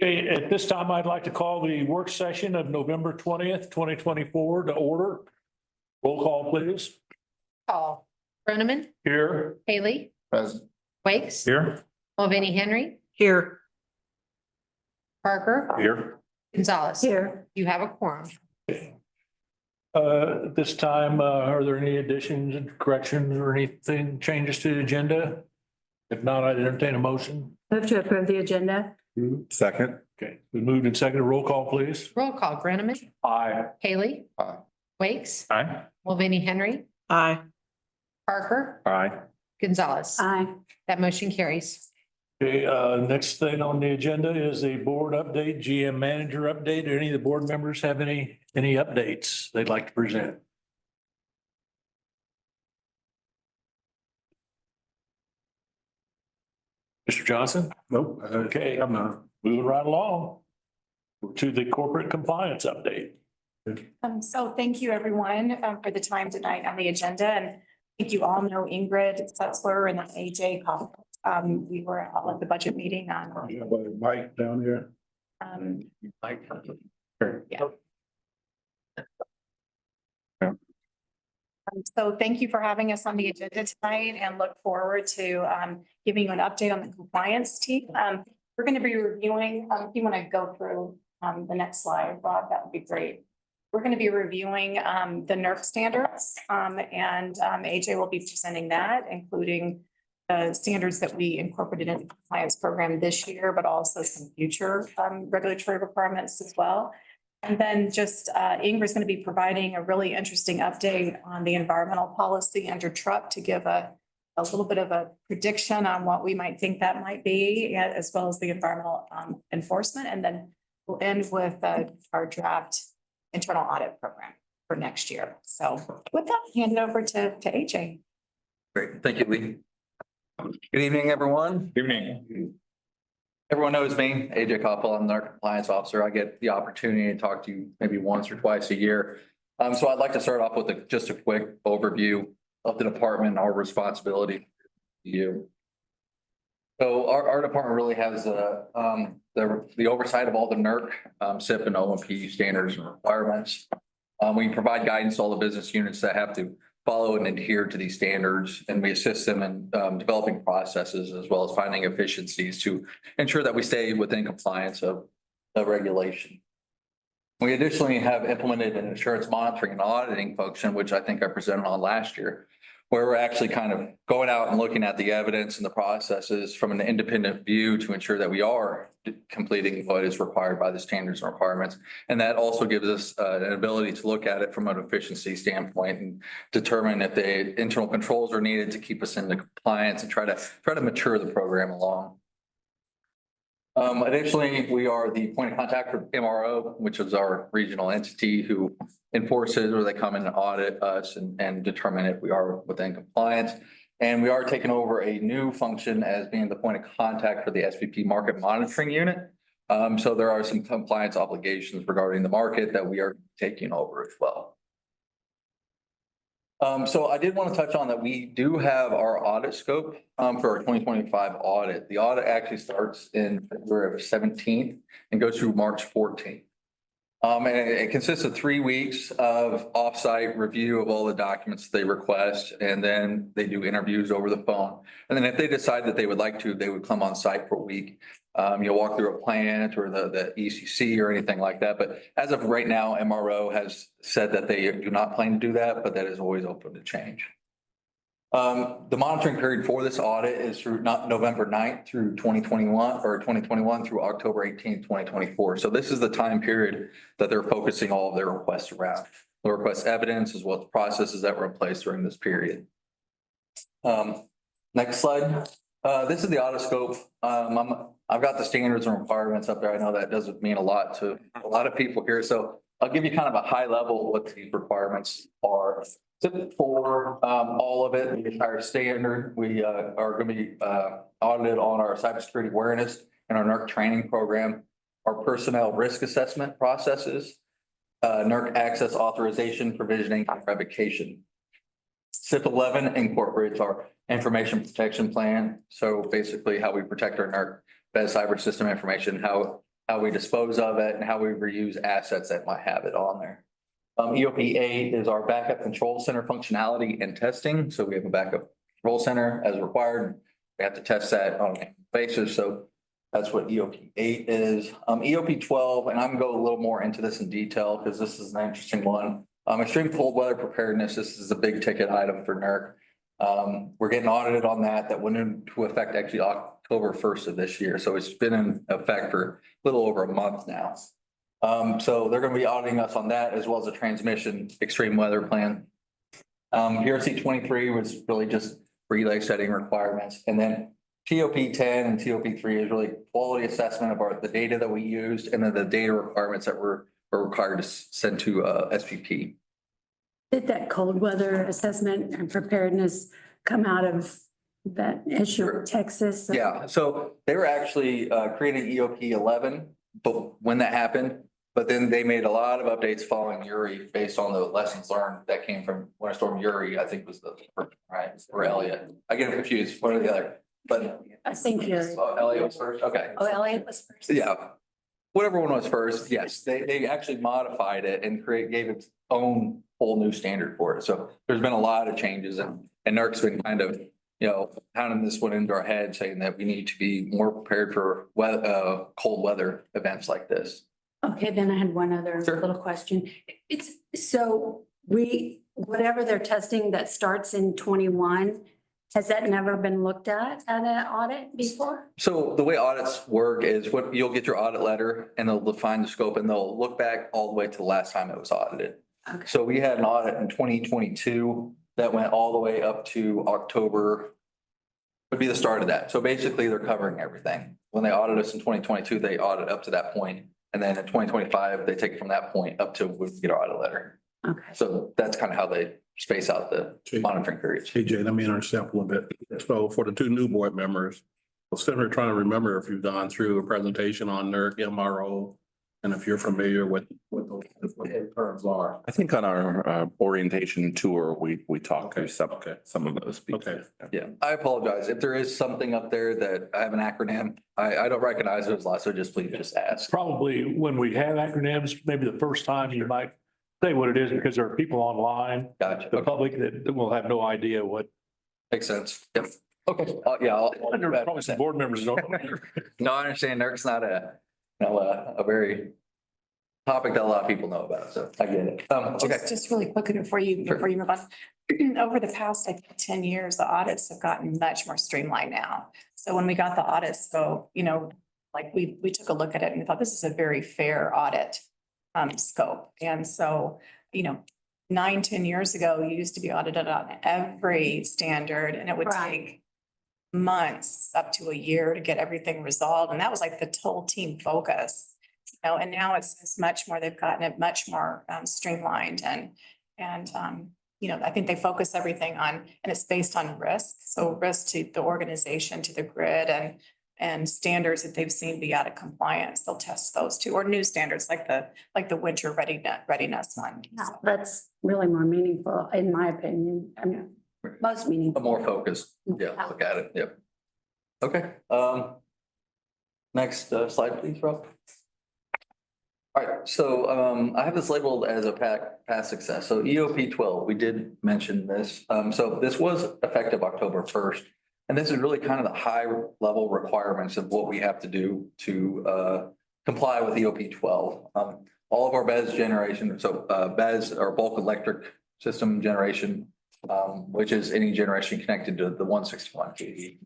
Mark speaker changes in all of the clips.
Speaker 1: Okay, at this time, I'd like to call the work session of November 20th, 2024 to order. Roll call, please.
Speaker 2: Paul. Groneman,
Speaker 1: Here.
Speaker 2: Haley,
Speaker 3: Present.
Speaker 2: Wakes,
Speaker 1: Here.
Speaker 2: Mulvaney Henry,
Speaker 4: Here.
Speaker 2: Parker,
Speaker 1: Here.
Speaker 2: Gonzalez.
Speaker 4: Here.
Speaker 2: You have a quorum.
Speaker 1: At this time, are there any additions and corrections or anything, changes to the agenda? If not, I'd entertain a motion.
Speaker 4: Move to approve the agenda.
Speaker 3: Second.
Speaker 1: Okay, we moved in second. Roll call, please.
Speaker 2: Roll call, Groneman,
Speaker 1: Aye.
Speaker 2: Haley,
Speaker 3: Aye.
Speaker 2: Wakes,
Speaker 1: Aye.
Speaker 2: Mulvaney Henry,
Speaker 4: Aye.
Speaker 2: Parker,
Speaker 3: Aye.
Speaker 2: Gonzalez.
Speaker 4: Aye.
Speaker 2: That motion carries.
Speaker 1: Okay, next thing on the agenda is a board update, GM manager update. Do any of the board members have any updates they'd like to present? Mr. Johnson?
Speaker 3: Nope.
Speaker 1: Okay.
Speaker 3: I'm not.
Speaker 1: Moving right along to the corporate compliance update.
Speaker 5: So thank you, everyone, for the time tonight on the agenda. And I think you all know Ingrid Setzler and AJ Kaufman. We were at the budget meeting on.
Speaker 3: Mike down here.
Speaker 5: Yeah. So thank you for having us on the agenda tonight and look forward to giving you an update on the compliance team. We're going to be reviewing, if you want to go through the next slide, Rob, that would be great. We're going to be reviewing the NERC standards and AJ will be presenting that, including the standards that we incorporated in the compliance program this year, but also some future regulatory requirements as well. And then just Ingrid's going to be providing a really interesting update on the environmental policy under TRUP to give a little bit of a prediction on what we might think that might be, as well as the environmental enforcement. And then we'll end with our draft internal audit program for next year. So with that, hand it over to AJ.
Speaker 6: Great. Thank you, Lee. Good evening, everyone.
Speaker 3: Good evening.
Speaker 6: Everyone knows me, AJ Koppel. I'm the compliance officer. I get the opportunity to talk to you maybe once or twice a year. So I'd like to start off with just a quick overview of the department and our responsibility to you. So our department really has the oversight of all the NERC, SIP and OMP standards and requirements. We provide guidance to all the business units that have to follow and adhere to these standards, and we assist them in developing processes as well as finding efficiencies to ensure that we stay within compliance of the regulation. We additionally have implemented an insurance monitoring and auditing function, which I think I presented on last year, where we're actually kind of going out and looking at the evidence and the processes from an independent view to ensure that we are completing what is required by the standards and requirements. And that also gives us an ability to look at it from an efficiency standpoint and determine if the internal controls are needed to keep us into compliance and try to mature the program along. Additionally, we are the point of contact for MRO, which is our regional entity who enforces, or they come in and audit us and determine if we are within compliance. And we are taking over a new function as being the point of contact for the SVP market monitoring unit. So there are some compliance obligations regarding the market that we are taking over as well. So I did want to touch on that we do have our audit scope for our 2025 audit. The audit actually starts in February 17th and goes through March 14th. And it consists of 3 weeks of offsite review of all the documents they request, and then they do interviews over the phone. And then if they decide that they would like to, they would come on site for a week. You'll walk through a plant or the ECC or anything like that. But as of right now, MRO has said that they do not plan to do that, but that is always open to change. The monitoring period for this audit is through November 9th through 2021 or 2021 through October 18th, 2024. So this is the time period that they're focusing all of their requests around. The request evidence as well as processes that were in place during this period. Next slide. This is the audit scope. I've got the standards and requirements up there. I know that doesn't mean a lot to a lot of people here. So I'll give you kind of a high level of what these requirements are. For all of it, the entire standard, we are going to be audited on our cybersecurity awareness and our NERC training program, our personnel risk assessment processes, NERC access authorization, provisioning, and revocation. SIP 11 incorporates our information protection plan. So basically how we protect our NERC cyber system information, how how we dispose of it, and how we reuse assets that might have it on there. EOP 8 is our backup control center functionality and testing. So we have a backup control center as required. We have to test that on a basis. So that's what EOP 8 is. EOP 12, and I'm gonna go a little more into this in detail because this is an interesting one. Extreme cold weather preparedness. This is a big ticket item for NERC. We're getting audited on that. That went into effect actually October 1st of this year. So it's been in effect for a little over a month now. So they're going to be auditing us on that as well as a transmission extreme weather plan. PRC 23 was really just relay setting requirements. And then TOP 10 and TOP 3 is really quality assessment of the data that we used and then the data requirements that we're required to send to SPP.
Speaker 4: Did that cold weather assessment and preparedness come out of that issue in Texas?
Speaker 6: Yeah, so they were actually creating EOP 11, but when that happened, but then they made a lot of updates following Uri based on the lessons learned that came from Winter Storm Uri, I think was the, right, or Elliott. I get confused, one or the other, but.
Speaker 4: I think you're.
Speaker 6: Elliott was first, okay.
Speaker 4: Oh, Elliott was first.
Speaker 6: Yeah. Whatever one was first, yes, they actually modified it and gave its own whole new standard for it. So there's been a lot of changes and NERC's been kind of, pounding this one into our head saying that we need to be more prepared for cold weather events like this.
Speaker 4: Okay, then I had one other
Speaker 6: Sure.
Speaker 4: little question. It's, so whatever they're testing that starts in 21, has that never been looked at an audit before?
Speaker 6: So the way audits work is what you'll get your audit letter and they'll define the scope and they'll look back all the way to the last time it was audited.
Speaker 4: Okay.
Speaker 6: So we had an audit in 2022 that went all the way up to October. Would be the start of that. So basically they're covering everything. When they audit us in 2022, they audit up to that point. And then in 2025, they take it from that point up to we get our audit letter.
Speaker 4: Okay.
Speaker 6: So that's kind of how they space out the monitoring periods.
Speaker 3: TJ, let me intercept a little bit. So for the two new board members, we're sitting here trying to remember if you've gone through a presentation on NERC, MRO, and if you're familiar with what those terms are.
Speaker 7: I think on our orientation tour, we talked through some of those.
Speaker 3: Okay.
Speaker 6: Yeah, I apologize. If there is something up there that I have an acronym, I don't recognize those lots, so please just ask.
Speaker 1: Probably when we have acronyms, maybe the first time you might say what it is because there are people online,
Speaker 6: Gotcha.
Speaker 1: the
Speaker 6: Okay.
Speaker 1: public that will have no idea what.
Speaker 6: Makes sense. Yep. Okay. Yeah.
Speaker 1: There are probably some board members don't.
Speaker 6: No, I understand. NERC's not a very topic that a lot of people know about, so I get it. Okay.
Speaker 5: Just really quickly before you move on. Over the past, I think, 10 years, the audits have gotten much more streamlined now. So when we got the audit scope, like we took a look at it and we thought this is a very fair audit scope. And so, 9-10 years ago, you used to be audited on every standard and it would
Speaker 4: Right.
Speaker 5: take months up to a year to get everything resolved. And that was like the whole team focus. And now it's much more, they've gotten it much more streamlined and I think they focus everything on, and it's based on risk. So risk to the organization, to the grid and standards that they've seen be out of compliance. They'll test those too, or new standards like the winter readiness one. So,
Speaker 4: That's really more meaningful, in my opinion. I mean, most
Speaker 6: A
Speaker 4: meaningful.
Speaker 6: more focused, look at it. Yep. Okay. Next slide, please, Rob. All right, so I have this labeled as a past success. So EOP 12, we did mention this. So this was effective October 1st. And this is really kind of the high level requirements of what we have to do to comply with EOP 12. All of our BES generation, so BES or bulk electric system generation, which is any generation connected to the 161 kV.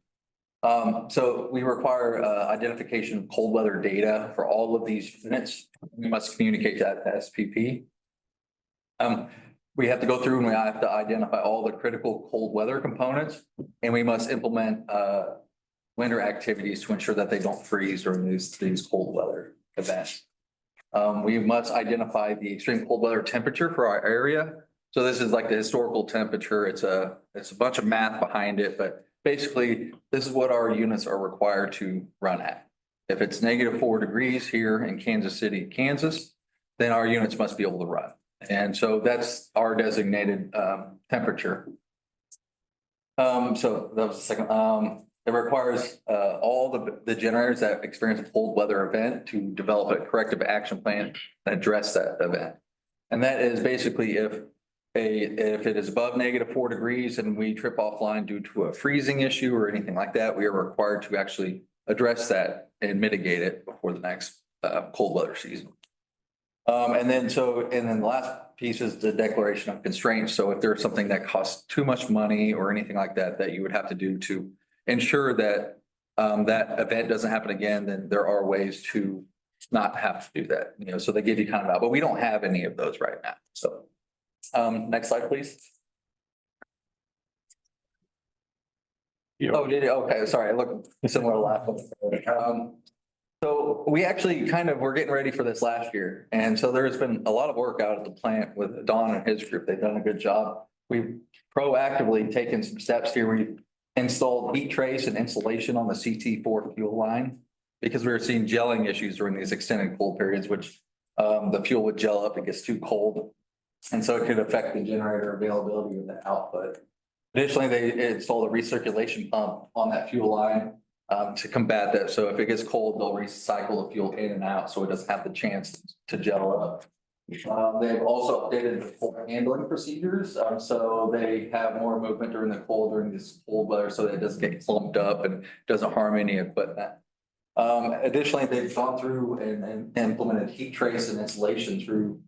Speaker 6: So we require identification of cold weather data for all of these units. We must communicate that to SPP. We have to go through and we have to identify all the critical cold weather components, and we must implement winter activities to ensure that they don't freeze during these cold weather events. We must identify the extreme cold weather temperature for our area. So this is like the historical temperature. It's a bunch of math behind it, but basically, this is what our units are required to run at. If it's -4 degrees here in Kansas City, Kansas, then our units must be able to run. And so that's our designated temperature. So that was the second. It requires all the generators that experience a cold weather event to develop a corrective action plan and address that event. And that is basically if it is above -4 degrees and we trip offline due to a freezing issue or anything like that, we are required to actually address that and mitigate it before the next cold weather season. And then the last piece is the declaration of constraints. So if there's something that costs too much money or anything like that, that you would have to do to ensure that that event doesn't happen again, then there are ways to not have to do that, you know, so they give you kind of out, but we don't have any of those right now. So next slide, please.
Speaker 1: Yeah.
Speaker 6: Oh, did it? Okay, sorry, I look similar to last one. So we actually we're getting ready for this last year. And so there's been a lot of work out at the plant with Don and his group. They've done a good job. We've proactively taken some steps here. We've installed heat trace and insulation on the CT4 fuel line because we were seeing gelling issues during these extended cold periods, which the fuel would gel up, it gets too cold. And so it could affect the generator availability of the output. Additionally, they installed a recirculation pump on that fuel line to combat that. So if it gets cold, they'll recycle the fuel in and out so it doesn't have the chance to gel up. They've also updated the cold handling procedures. So they have more movement during this cold weather so that it doesn't get clumped up and doesn't harm any equipment. Additionally, they've gone through and implemented heat trace and insulation through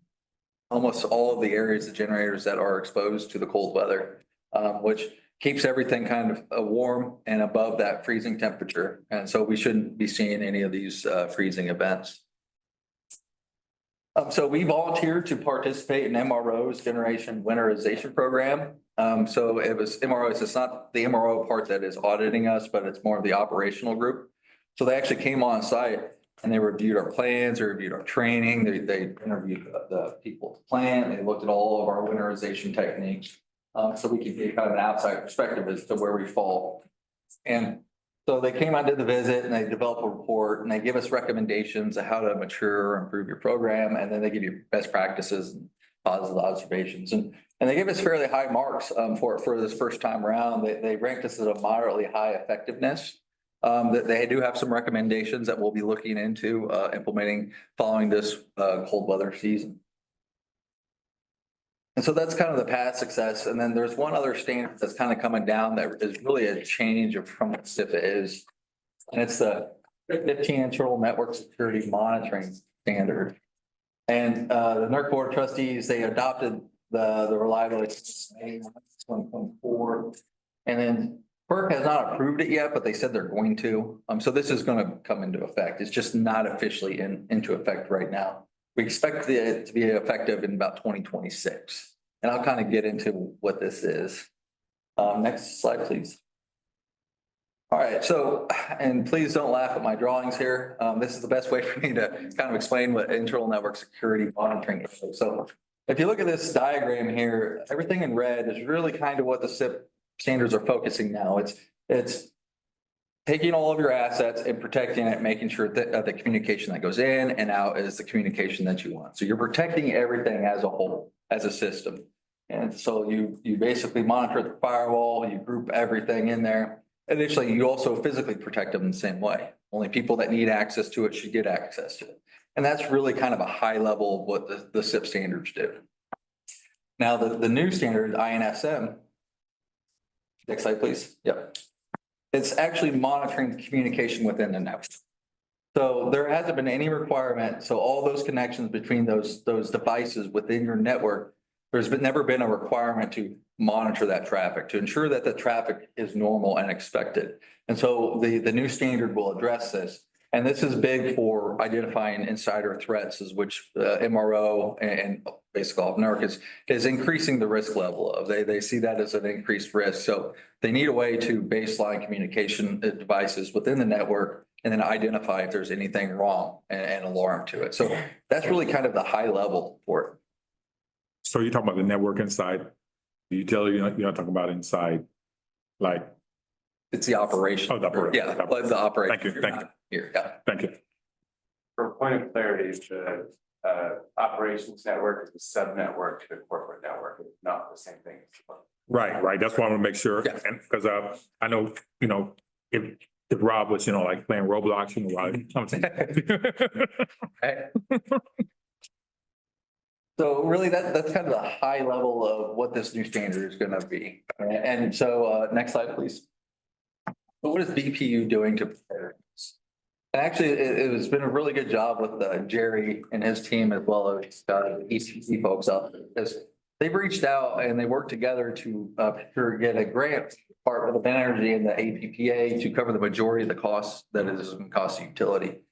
Speaker 6: almost all of the areas of generators that are exposed to the cold weather, which keeps everything kind of warm and above that freezing temperature. And so we shouldn't be seeing any of these freezing events. So we volunteered to participate in MRO's generation winterization program. So it was MROs, it's not the MRO part that is auditing us, but it's more of the operational group. So they actually came on site and they reviewed our plans, they reviewed our training, they interviewed the people at the plant, they looked at all of our winterization techniques. So we could get kind of an outside perspective as to where we fall. And so they came out, did the visit, and they developed a report, and they give us recommendations of how to mature or improve your program, and then they give you best practices and positive observations. And they gave us fairly high marks for this first time around. They ranked us at a moderately high effectiveness. That they do have some recommendations that we'll be looking into implementing following this cold weather season. And so that's kind of the past success. And then there's one other standard that's kind of coming down that is really a change from what SIPA is. And it's the 15 internal network security monitoring standard. And the NERC Board of Trustees, they adopted the reliability in 2024. And then FERC has not approved it yet, but they said they're going to. So this is going to come into effect. It's just not officially into effect right now. We expect it to be effective in about 2026. And I'll kind of get into what this is. Next slide, please. All right, so, and please don't laugh at my drawings here. This is the best way for me to kind of explain what internal network security monitoring is. So if you look at this diagram here, everything in red is really kind of what the SIP standards are focusing now. It's taking all of your assets and protecting it, making sure that the communication that goes in and out is the communication that you want. So you're protecting everything as a whole, as a system. And so you basically monitor the firewall, you group everything in there. Additionally, you also physically protect them in the same way. Only people that need access to it should get access to it. And that's really kind of a high level of what the SIP standards do. Now, the new standard, INSM, next slide, please. Yep. It's actually monitoring the communication within the network. So there hasn't been any requirement. So all those connections between those devices within your network, never been a requirement to monitor that traffic, to ensure that the traffic is normal and expected. And so the new standard will address this. And this is big for identifying insider threats, as which MRO and basically all of NERC is increasing the risk level of. They see that as an increased risk. So they need a way to baseline communication devices within the network and then identify if there's anything wrong and alarm to it. So that's really kind of the high level for it.
Speaker 8: So you're talking about the network inside the utility, you're not talking about inside, like.
Speaker 6: It's the operation.
Speaker 8: Oh, the operation.
Speaker 6: Yeah, like the operation.
Speaker 8: Thank you, thank you.
Speaker 6: Here, yeah.
Speaker 8: Thank you.
Speaker 9: For a point of clarity, the operations network is a sub-network to the corporate network. It's not the same thing.
Speaker 8: Right. That's why I want to make sure.
Speaker 6: Yeah.
Speaker 8: And because I know, if Rob was, like playing Roblox,
Speaker 6: So really, that's kind of the high level of what this new standard is gonna be. And so, next slide, please. So what is BPU doing to prepare this? And actually, it has been a really good job with Jerry and his team as well as ECC folks out there. Because they've reached out and they worked together to get a grant, Department of Energy and the APPA to cover the majority of the costs that it is going to cost the utility.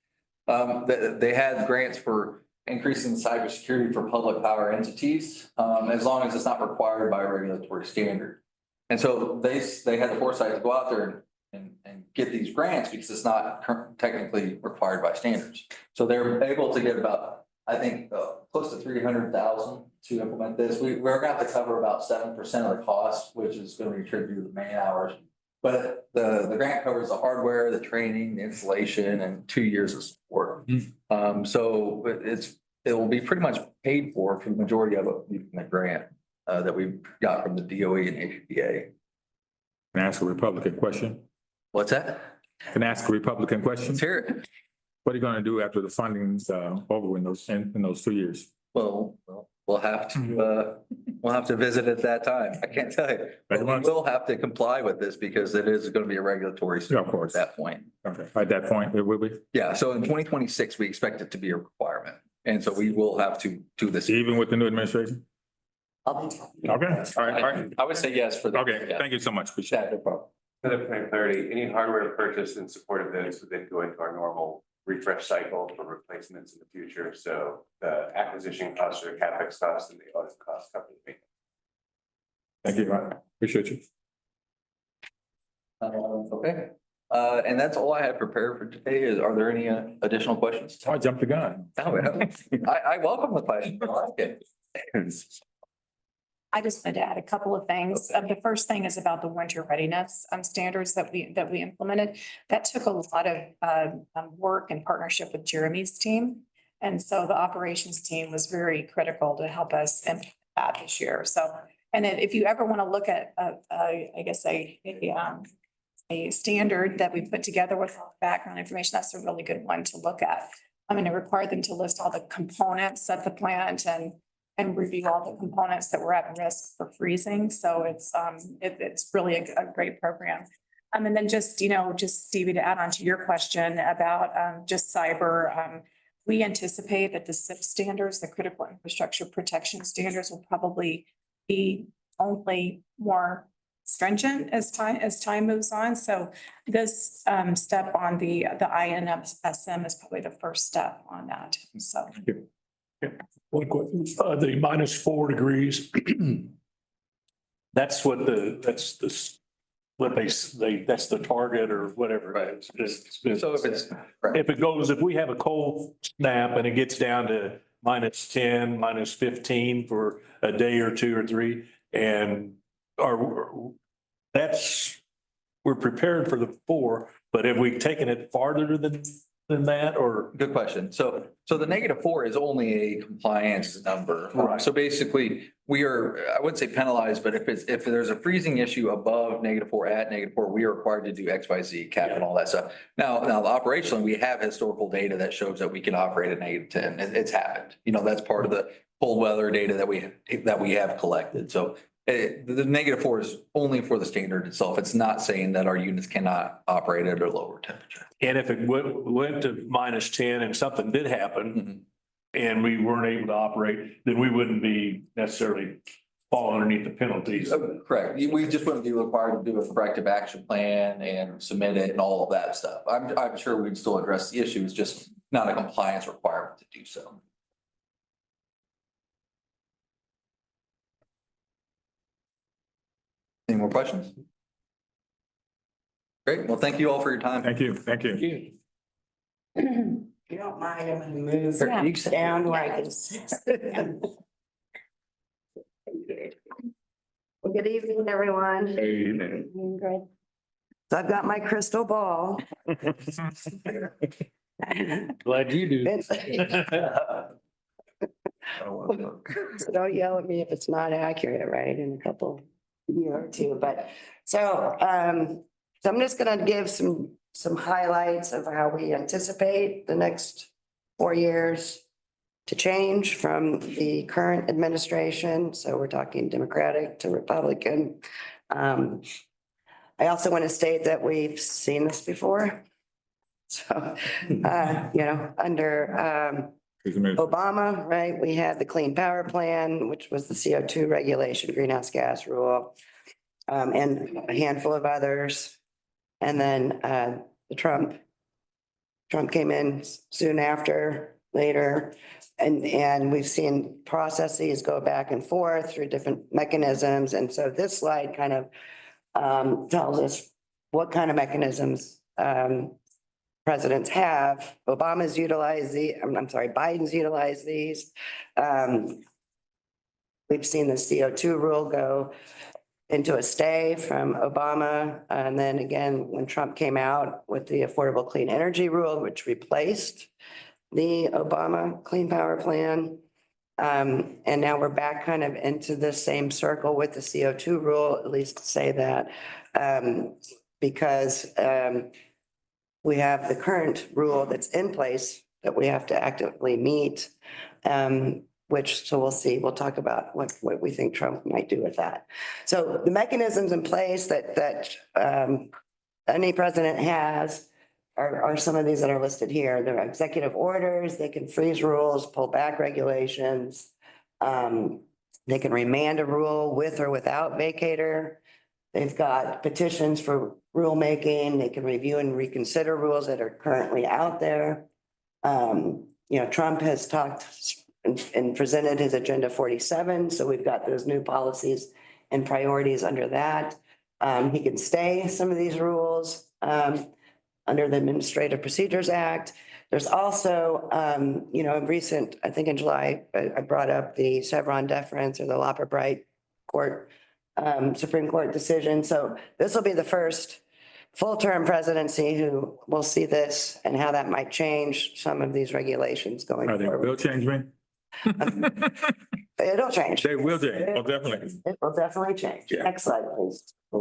Speaker 6: They had grants for increasing cybersecurity for public power entities, as long as it's not required by a regulatory standard. And so they had the foresight to go out there and get these grants because it's not technically required by standards. So they're able to get about, I think, close to 300,000 to implement this. We're going to have to cover about 7% of the cost, which is going to be attributed to the man hours. But the grant covers the hardware, the training, the installation, and 2 years of support. So it will be pretty much paid for the majority of it from the grant that we got from the DOE and APPA.
Speaker 8: Can I ask a Republican question?
Speaker 6: What's that?
Speaker 8: Can I ask a Republican question?
Speaker 6: Let's hear it.
Speaker 8: What are you gonna do after the funding's over in those 2 years?
Speaker 6: Well, we'll have to visit at that time. I can't tell you. But we will have to comply with this because it is going to be a regulatory
Speaker 8: Yeah, of course.
Speaker 6: at that point.
Speaker 8: Okay, at that point, it will be,
Speaker 6: Yeah, so in 2026, we expect it to be a requirement. And so we will have to do this.
Speaker 8: even with the new administration? Okay, all right.
Speaker 9: I would say yes for the.
Speaker 8: Okay, thank you so much. Appreciate it.
Speaker 6: Yeah, no problem.
Speaker 9: For the point of clarity, any hardware purchase in support of this would then go into our normal refresh cycle for replacements in the future. So the acquisition costs or CapEx costs and the audit costs cover the maintenance.
Speaker 8: Thank you. I appreciate you.
Speaker 6: Okay, and that's all I had prepared for today. Are there any additional questions?
Speaker 8: I jumped the gun.
Speaker 6: Oh, I welcome the question. I like it.
Speaker 5: I just wanted to add a couple of things. The first thing is about the winter readiness standards that we implemented. That took a lot of work and partnership with Jeremy's team. And so the operations team was very critical to help us implement that this year. So, and then if you ever want to look at, I guess, a standard that we put together with background information, that's a really good one to look at. I mean, it required them to list all the components of the plant and review all the components that were at risk for freezing. So it's really a great program. And then just Stevie, to add on to your question about just cyber, we anticipate that the CIP standards, the critical infrastructure protection standards, will probably be only more stringent as time moves on. So this step on the INSM is probably the first step on that. So.
Speaker 1: One question, the -4 degrees. That's what that's the target or whatever.
Speaker 6: Right.
Speaker 1: It's-
Speaker 6: So
Speaker 1: if we have a cold snap and it gets down to -10, -15 for a day or two or three, and we're prepared for the 4, but have we taken it farther than that, or?
Speaker 6: Good question. So the -4 is only a compliance number.
Speaker 1: Right.
Speaker 6: So basically, we are, I wouldn't say penalized, but if there's a freezing issue above -4 at -4, we are required to do XYZ cap and all that stuff. Now operationally, we have historical data that shows that we can operate at -10. It's happened. That's part of the cold weather data that we have collected. So the -4 is only for the standard itself. It's not saying that our units cannot operate at a lower temperature.
Speaker 1: And if it went to -10 and something did happen and we weren't able to operate, then we wouldn't be necessarily fall underneath the penalties.
Speaker 6: Correct. We just wouldn't be required to do a corrective action plan and submit it and all of that stuff. I'm sure we'd still address the issue. It's just not a compliance requirement to do so. Any more questions? Great. Well, thank you all for your time.
Speaker 8: Thank you. Thank you.
Speaker 10: If you don't mind, I'm gonna move
Speaker 5: Yeah.
Speaker 10: down where I can sit. Well, good evening, everyone. Good. So I've got my crystal ball.
Speaker 1: Glad you do.
Speaker 10: So don't yell at me if it's not accurate, right, in a couple year or two, but so So I'm just gonna give some highlights of how we anticipate the next 4 years to change from the current administration. So we're talking Democratic to Republican. I also want to state that we've seen this before. So, under Obama, right, we had the Clean Power Plan, which was the CO2 regulation, greenhouse gas rule, and a handful of others. And then Trump came in soon after, later, and we've seen processes go back and forth through different mechanisms. And so this slide kind of tells us what kind of mechanisms presidents have. Obama's utilized Biden's utilized these. We've seen the CO2 rule go into a stay from Obama. And then again, when Trump came out with the Affordable Clean Energy Rule, which replaced the Obama Clean Power Plan. And now we're back kind of into the same circle with the CO2 rule, at least to say that, because we have the current rule that's in place that we have to actively meet, so we'll see. We'll talk about what we think Trump might do with that. So the mechanisms in place that any president has are some of these that are listed here. There are executive orders. They can freeze rules, pull back regulations. They can remand a rule with or without vacator. They've got petitions for rulemaking. They can review and reconsider rules that are currently out there. Trump has talked and presented his Agenda 47. So we've got those new policies and priorities under that. He can stay some of these rules under the Administrative Procedures Act. There's also, recent, I think in July, I brought up the Chevron deference or the Loper-Bright Court, Supreme Court decision. So this will be the first full-term presidency who will see this and how that might change some of these regulations going
Speaker 8: Are they will
Speaker 10: forward.
Speaker 8: change me?
Speaker 10: It'll change.
Speaker 8: They will change, oh, definitely.
Speaker 10: It will definitely change.
Speaker 8: Yeah.
Speaker 10: Next slide, please. So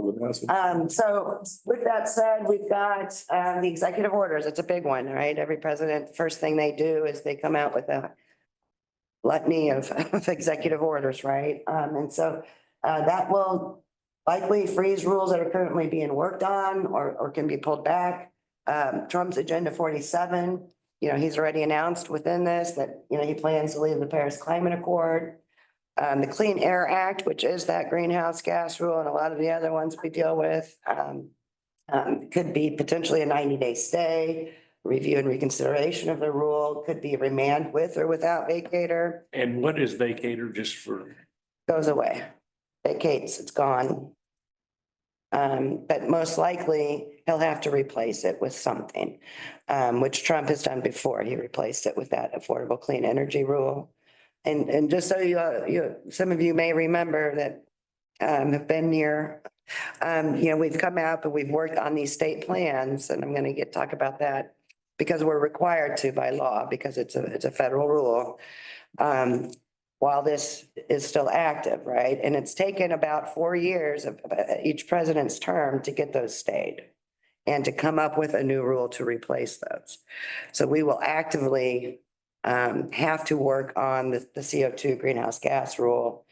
Speaker 10: with that said, we've got the executive orders. It's a big one, right? Every president, first thing they do is they come out with a litany of executive orders, right? And so that will likely freeze rules that are currently being worked on or can be pulled back. Trump's Agenda 47, he's already announced within this that, he plans to leave the Paris Climate Accord. The Clean Air Act, which is that greenhouse gas rule and a lot of the other ones we deal with, could be potentially a 90-day stay, review and reconsideration of the rule, could be remand with or without vacator.
Speaker 1: And what is vacator just for?
Speaker 10: Goes away, vacates, it's gone. But most likely he'll have to replace it with something, which Trump has done before. He replaced it with that Affordable Clean Energy Rule. And just so some of you may remember that have been near, we've come out, but we've worked on these state plans, and I'm going to talk about that because we're required to by law because it's a federal rule. While this is still active, right? And it's taken about 4 years of each president's term to get those stayed and to come up with a new rule to replace those. So we will actively have to work on the CO2 greenhouse gas rule.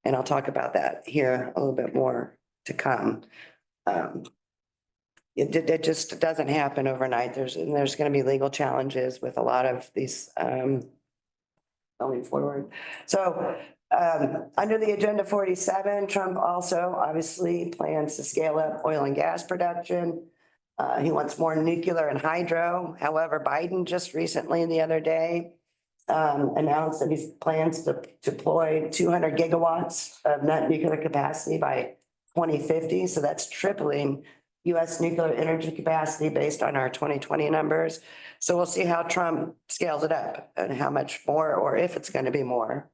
Speaker 10: And I'll talk about that here a little bit more to come. It just doesn't happen overnight. There's going to be legal challenges with a lot of these going forward. So under the Agenda 47, Trump also obviously plans to scale up oil and gas production. He wants more nuclear and hydro. However, Biden just recently the other day announced that he plans to deploy 200 gigawatts of net nuclear capacity by 2050. So that's tripling U.S. nuclear energy capacity based on our 2020 numbers. So we'll see how Trump scales it up and how much more, or if it's going to be more.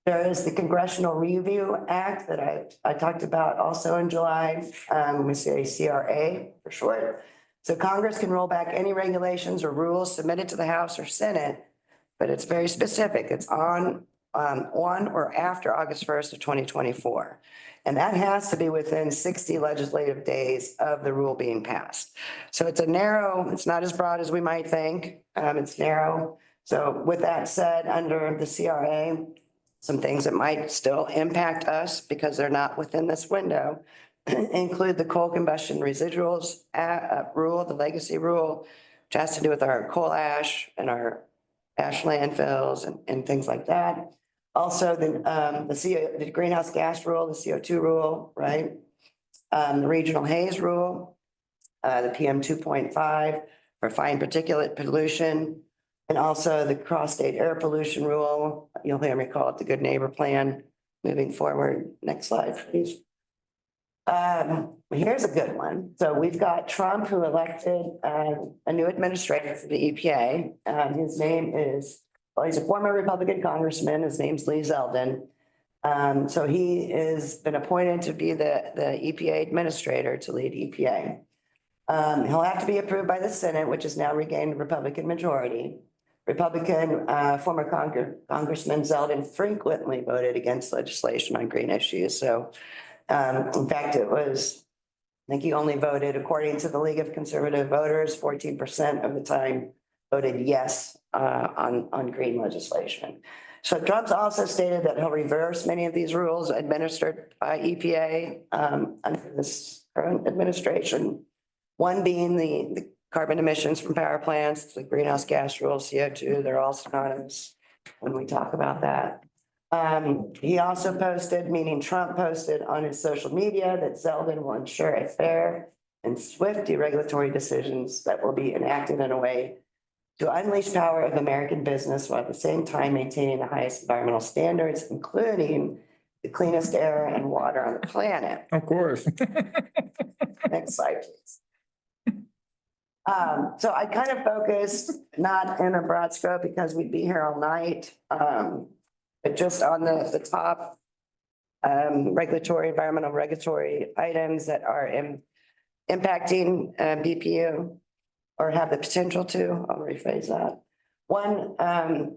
Speaker 10: There is the Congressional Review Act that I talked about also in July. We say CRA for short. So Congress can roll back any regulations or rules submitted to the House or Senate, but it's very specific. It's on on or after August 1st of 2024. And that has to be within 60 legislative days of the rule being passed. So it's it's not as broad as we might think. It's narrow. So with that said, under the CRA, some things that might still impact us because they're not within this window include the coal combustion residuals rule, the legacy rule, which has to do with our coal ash and our ash landfills and things like that. Also, the greenhouse gas rule, the CO2 rule, right? The regional haze rule, the PM 2.5 for fine particulate pollution, and also the cross-state air pollution rule. You'll hear me call it the Good Neighbor Plan moving forward. Next slide, please. Here's a good one. So we've got Trump, who elected a new administrator for the EPA. His name is, well, he's a former Republican congressman. His name's Lee Zeldin. So he has been appointed to be the EPA administrator to lead EPA. He'll have to be approved by the Senate, which has now regained a Republican majority. Former Congressman Zeldin frequently voted against legislation on green issues. So in fact, I think he only voted, according to the League of Conservative Voters, 14% of the time voted yes on green legislation. So Trump's also stated that he'll reverse many of these rules administered by EPA under this current administration. One being the carbon emissions from power plants, the greenhouse gas rule, CO2, they're all synonymous when we talk about that. He also posted, meaning Trump posted on his social media, that Zeldin will ensure a fair and swift deregulatory decisions that will be enacted in a way to unleash power of American business while at the same time maintaining the highest environmental standards, including the cleanest air and water on the planet.
Speaker 8: Of course.
Speaker 10: Next slide, please. So I kind of focused not in a broad scope because we'd be here all night. But just on the top environmental regulatory items that are impacting BPU or have the potential to, I'll rephrase that. One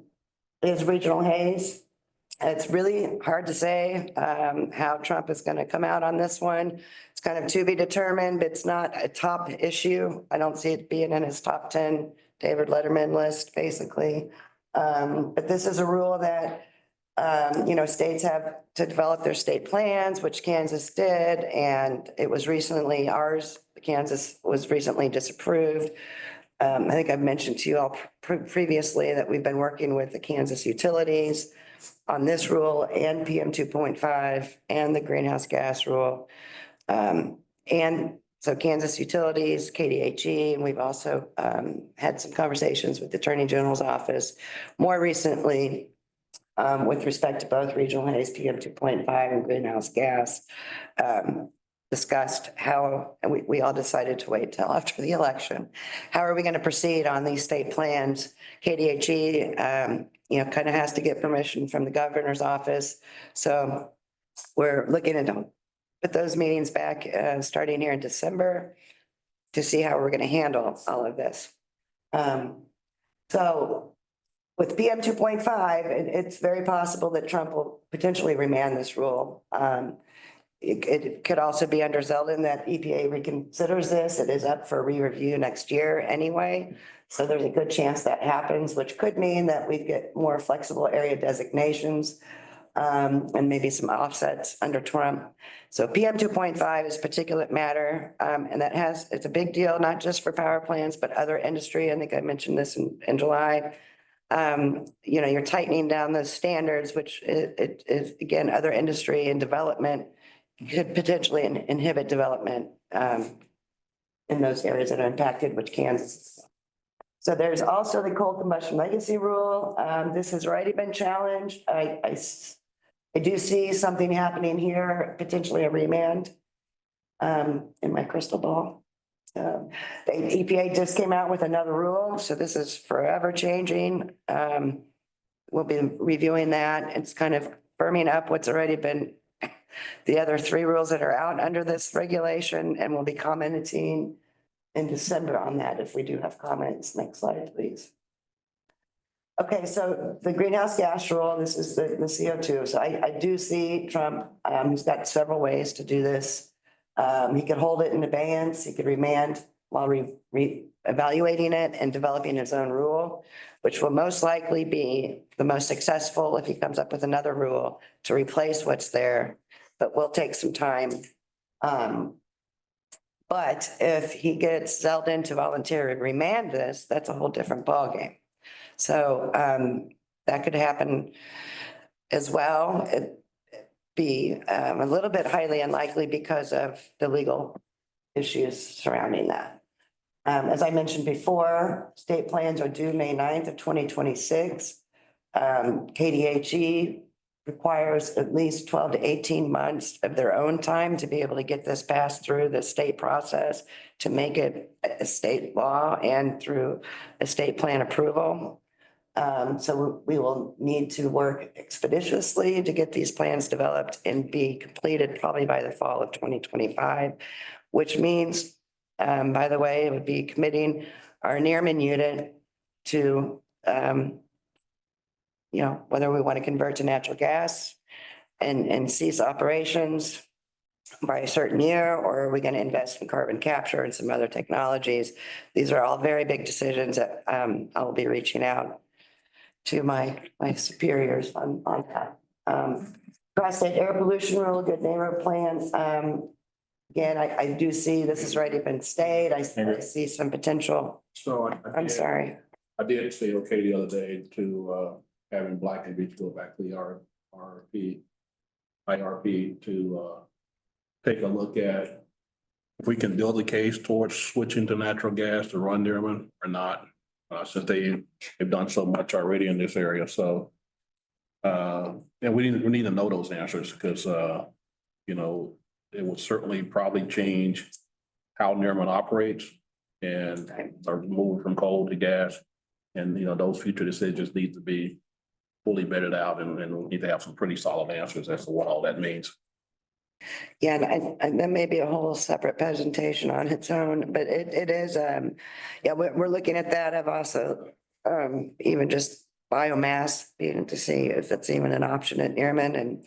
Speaker 10: is regional haze. It's really hard to say how Trump is going to come out on this one. It's kind of to be determined. It's not a top issue. I don't see it being in his top 10 David Letterman list, basically. But this is a rule that states have to develop their state plans, which Kansas did, and it was recently Kansas was recently disapproved. I think I've mentioned to you all previously that we've been working with the Kansas utilities on this rule and PM 2.5 and the greenhouse gas rule. And so Kansas utilities, KDHE, and we've also had some conversations with the Attorney General's office more recently with respect to both regional haze, PM 2.5 and greenhouse gas, discussed how, and we all decided to wait till after the election. How are we going to proceed on these state plans? KDHE, kind of has to get permission from the governor's office. So we're looking at put those meetings back starting here in December to see how we're going to handle all of this. So with PM 2.5, it's very possible that Trump will potentially remand this rule. It could also be under Zeldin that EPA reconsiders this. It is up for re-review next year anyway. So there's a good chance that happens, which could mean that we get more flexible area designations and maybe some offsets under Trump. So PM 2.5 is particulate matter, and it's a big deal, not just for power plants, but other industry. I think I mentioned this in July. You're tightening down those standards, which it is, again, other industry and development could potentially inhibit development in those areas that are impacted, which Kansas. So there's also the coal combustion legacy rule. This has already been challenged. I do see something happening here, potentially a remand in my crystal ball. The EPA just came out with another rule, so this is forever changing. We'll be reviewing that. It's kind of firming up what's already been the other three rules that are out under this regulation, and we'll be commenting in December on that if we do have comments. Next slide, please. Okay, so the greenhouse gas rule, this is the CO2. So I do see Trump, he's got several ways to do this. He could hold it in abeyance, he could remand while evaluating it and developing his own rule, which will most likely be the most successful if he comes up with another rule to replace what's there, but will take some time. But if he gets Zeldin to volunteer and remand this, that's a whole different ballgame. So that could happen as well. It'd be a little bit highly unlikely because of the legal issues surrounding that. As I mentioned before, state plans are due May 9th of 2026. KDHE requires at least 12 to 18 months of their own time to be able to get this passed through the state process to make it a state law and through a state plan approval. So we will need to work expeditiously to get these plans developed and be completed probably by the fall of 2025, which means, by the way, it would be committing our Nearman unit to, whether we want to convert to natural gas and cease operations by a certain year, or are we going to invest in carbon capture and some other technologies? These are all very big decisions that I'll be reaching out to my superiors on that. Cross-state air pollution rule, good neighbor plan. Again, I do see this has already been stayed. I see some potential.
Speaker 3: So
Speaker 10: I'm sorry.
Speaker 3: I did say okay the other day to having Black and Beach go back to the IRP to take a look at if we can build a case towards switching to natural gas to run Dearman or not, since they've done so much already in this area. So and we need to know those answers because it will certainly probably change how Nearman operates and are moving from coal to gas. And, those future decisions need to be fully vetted out and we need to have some pretty solid answers as to what all that means.
Speaker 10: Yeah, and that may be a whole separate presentation on its own, but it is, we're looking at that. I've also even just biomass, being to see if it's even an option at Nearman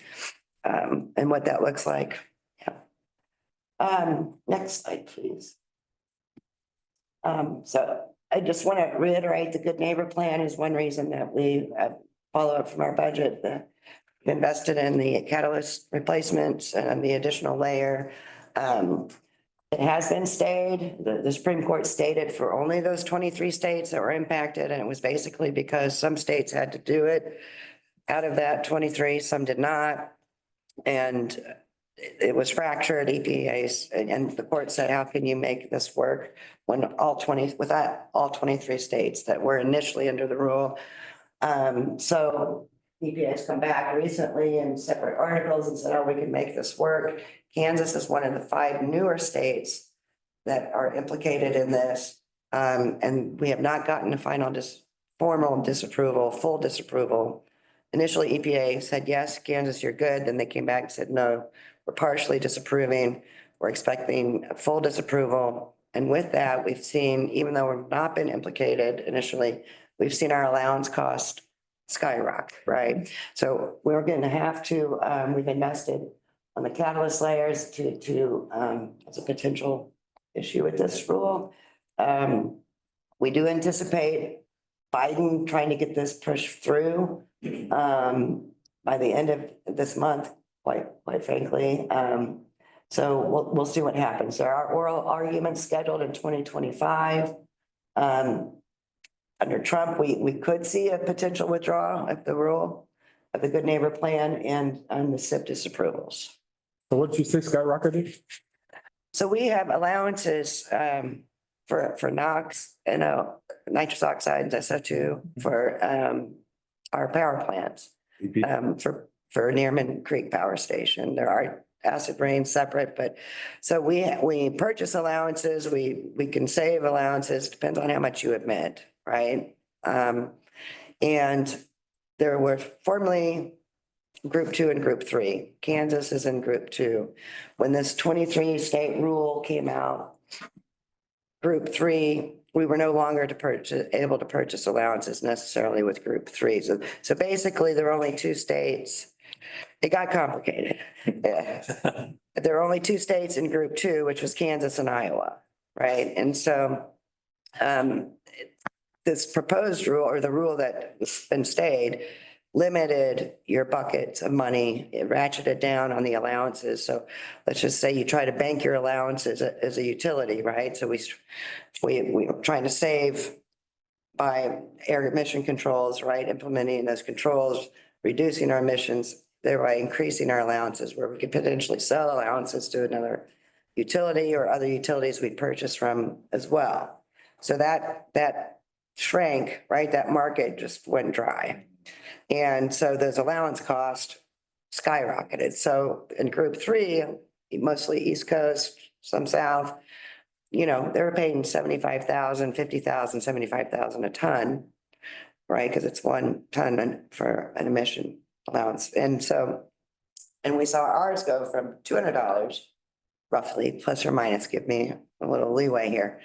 Speaker 10: and what that looks like. Next slide, please. So I just want to reiterate the Good Neighbor Plan is one reason that we follow up from our budget. We invested in the catalyst replacements and the additional layer. It has been stayed. The Supreme Court stated for only those 23 states that were impacted, and it was basically because some states had to do it. Out of that 23, some did not. And it was fractured EPAs, and the court said, how can you make this work when without all 23 states that were initially under the rule? So EPA has come back recently in separate articles and said, oh, we can make this work. Kansas is one of the 5 newer states that are implicated in this. And we have not gotten a final formal disapproval, full disapproval. Initially, EPA said, yes, Kansas, you're good. Then they came back and said, no, we're partially disapproving. We're expecting a full disapproval. And with that, we've seen, even though we've not been implicated initially, we've seen our allowance cost skyrocket, right? So we're going to have to, we've invested on the catalyst layers to as a potential issue with this rule. We do anticipate Biden trying to get this pushed through by the end of this month, quite frankly. So we'll see what happens. There are oral arguments scheduled in 2025. Under Trump, we could see a potential withdrawal of the rule of the Good Neighbor Plan and the SIP disapprovals.
Speaker 8: So what did you say skyrocketed?
Speaker 10: So we have allowances for NOx and nitrous oxides, SO2 for our power plants. For Nearman Creek Power Station. There are acid rain separate, but so we purchase allowances, we can save allowances, depends on how much you emit, right? And there were formerly Group 2 and Group 3. Kansas is in Group 2. When this 23 state rule came out, Group 3 we were no longer able to purchase allowances necessarily with group three. So basically, there are only two states. It got complicated. Yeah. There are only two states in group two, which was Kansas and Iowa, right? And so this proposed rule, or the rule that's been stayed, limited your buckets of money. It ratcheted down on the allowances. So let's just say you try to bank your allowance as a utility, right? So we were trying to save by air emission controls, right? Implementing those controls, reducing our emissions, thereby increasing our allowances, where we could potentially sell allowances to another utility or other utilities we purchase from as well. So that shrank, right? That market just went dry. And so those allowance costs skyrocketed. So in group three, mostly East Coast, some South, you know, they were paying 75,000, 50,000, 75,000 a ton, right? Because it's 1 ton for an emission allowance. And so, and we saw ours go from $200 roughly, plus or minus, give me a little leeway here,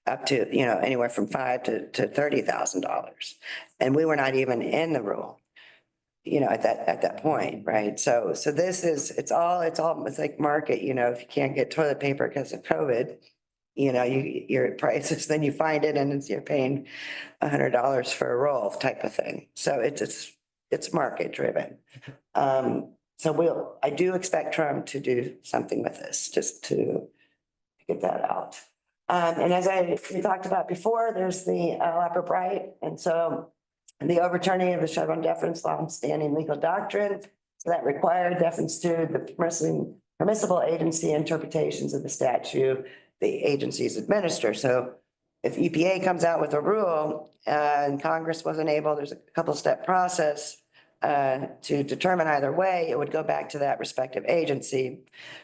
Speaker 10: up to, you know, anywhere from $5,000 to $30,000. And we were not even in the rule, you know, at that point, right? So this is, it's like market, you know, if you can't get toilet paper because of COVID, you know, your prices, then you find it and you're paying $100 for a roll type of thing. So it's market driven. So I do expect Trump to do something with this, just to get that out. And as we talked about before, there's the Upper Bright. And so the overturning of the Chevron deference long-standing legal doctrine. So that required deference to the permissible agency interpretations of the statute the agencies administer. So if EPA comes out with a rule and Congress wasn't able, there's a couple step process to determine either way, it would go back to that respective agency.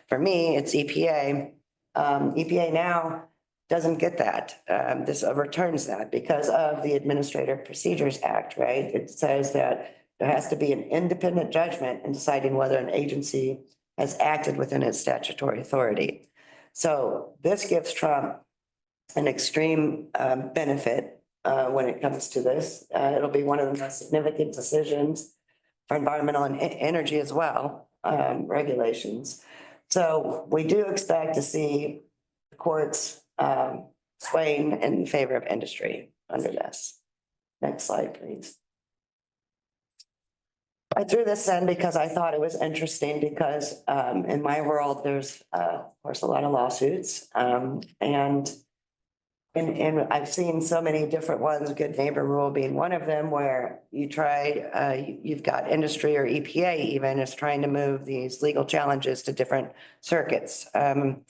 Speaker 10: For me, it's EPA. EPA now doesn't get that. This overturns that because of the Administrative Procedures Act, right? It says that there has to be an independent judgment in deciding whether an agency has acted within its statutory authority. So this gives Trump an extreme benefit when it comes to this. It'll be one of the most significant decisions for environmental and energy as well, regulations. So we do expect to see the courts swaying in favor of industry under this. Next slide, please. I threw this in because I thought it was interesting because in my world, there's of course a lot of lawsuits and I've seen so many different ones, good neighbor rule being one of them, where you've got industry or EPA even is trying to move these legal challenges to different circuits. And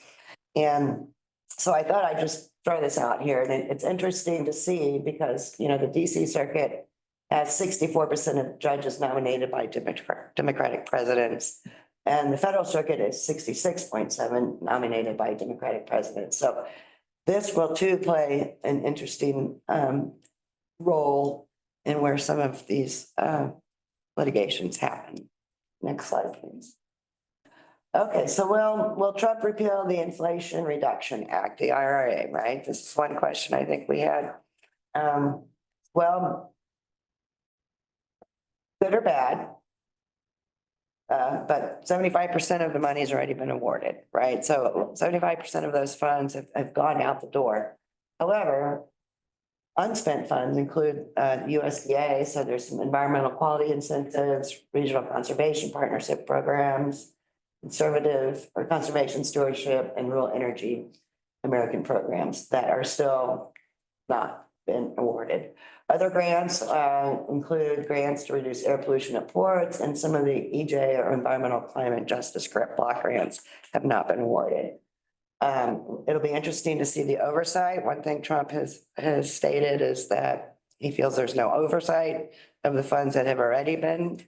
Speaker 10: so I thought I'd just throw this out here, and it's interesting to see because, you know, the DC circuit has 64% of judges nominated by Democratic presidents. And the federal circuit is 66.7 nominated by Democratic presidents. So this will too play an interesting role in where some of these litigations happen. Next slide, please. Okay, so will Trump repeal the Inflation Reduction Act, the IRA, right? This is one question I think we had. Well, good or bad, but 75% of the money's already been awarded, right? So 75% of those funds have gone out the door. However, unspent funds include USDA, so there's some environmental quality incentives, regional conservation partnership programs, conservative or conservation stewardship, and rural energy American programs that are still not been awarded. Other grants include grants to reduce air pollution at ports, and some of the EJ or environmental climate justice block grants have not been awarded. It'll be interesting to see the oversight. One thing Trump has stated is that he feels there's no oversight of the funds that have already been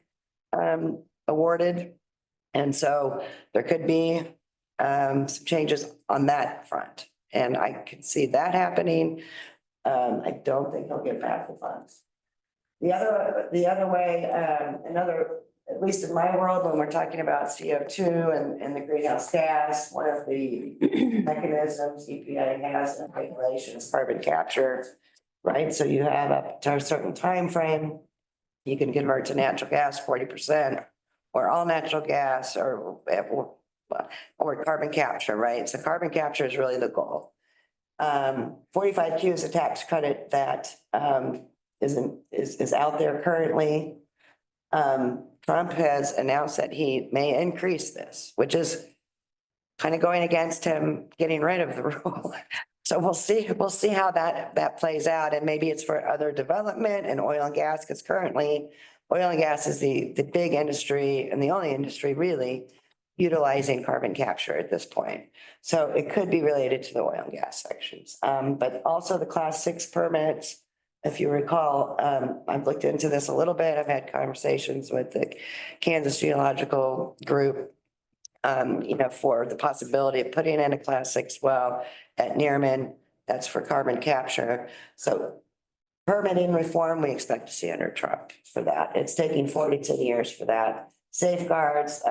Speaker 10: awarded. And so there could be some changes on that front. And I could see that happening. I don't think he'll get back the funds. The other way, another at least in my world, when we're talking about CO2 and the greenhouse gas, one of the mechanisms EPA has in regulation is carbon capture, right? So you have up to a certain time frame, you can convert to natural gas 40% or all natural gas or carbon capture, right? So carbon capture is really the goal. 45Q is a tax credit that is out there currently. Trump has announced that he may increase this, which is kind of going against him getting rid of the rule. So we'll see how that plays out, and maybe it's for other development and oil and gas, because currently oil and gas is the big industry and the only industry really utilizing carbon capture at this point. So it could be related to the oil and gas sections. But also the Class 6 permits, if you recall, I've looked into this a little bit. I've had conversations with the Kansas Geological Group, for the possibility of putting in a Class 6 well at Nearman. That's for carbon capture. So permitting reform, we expect to see under Trump for that. It's taking 42 years for that. Safeguards,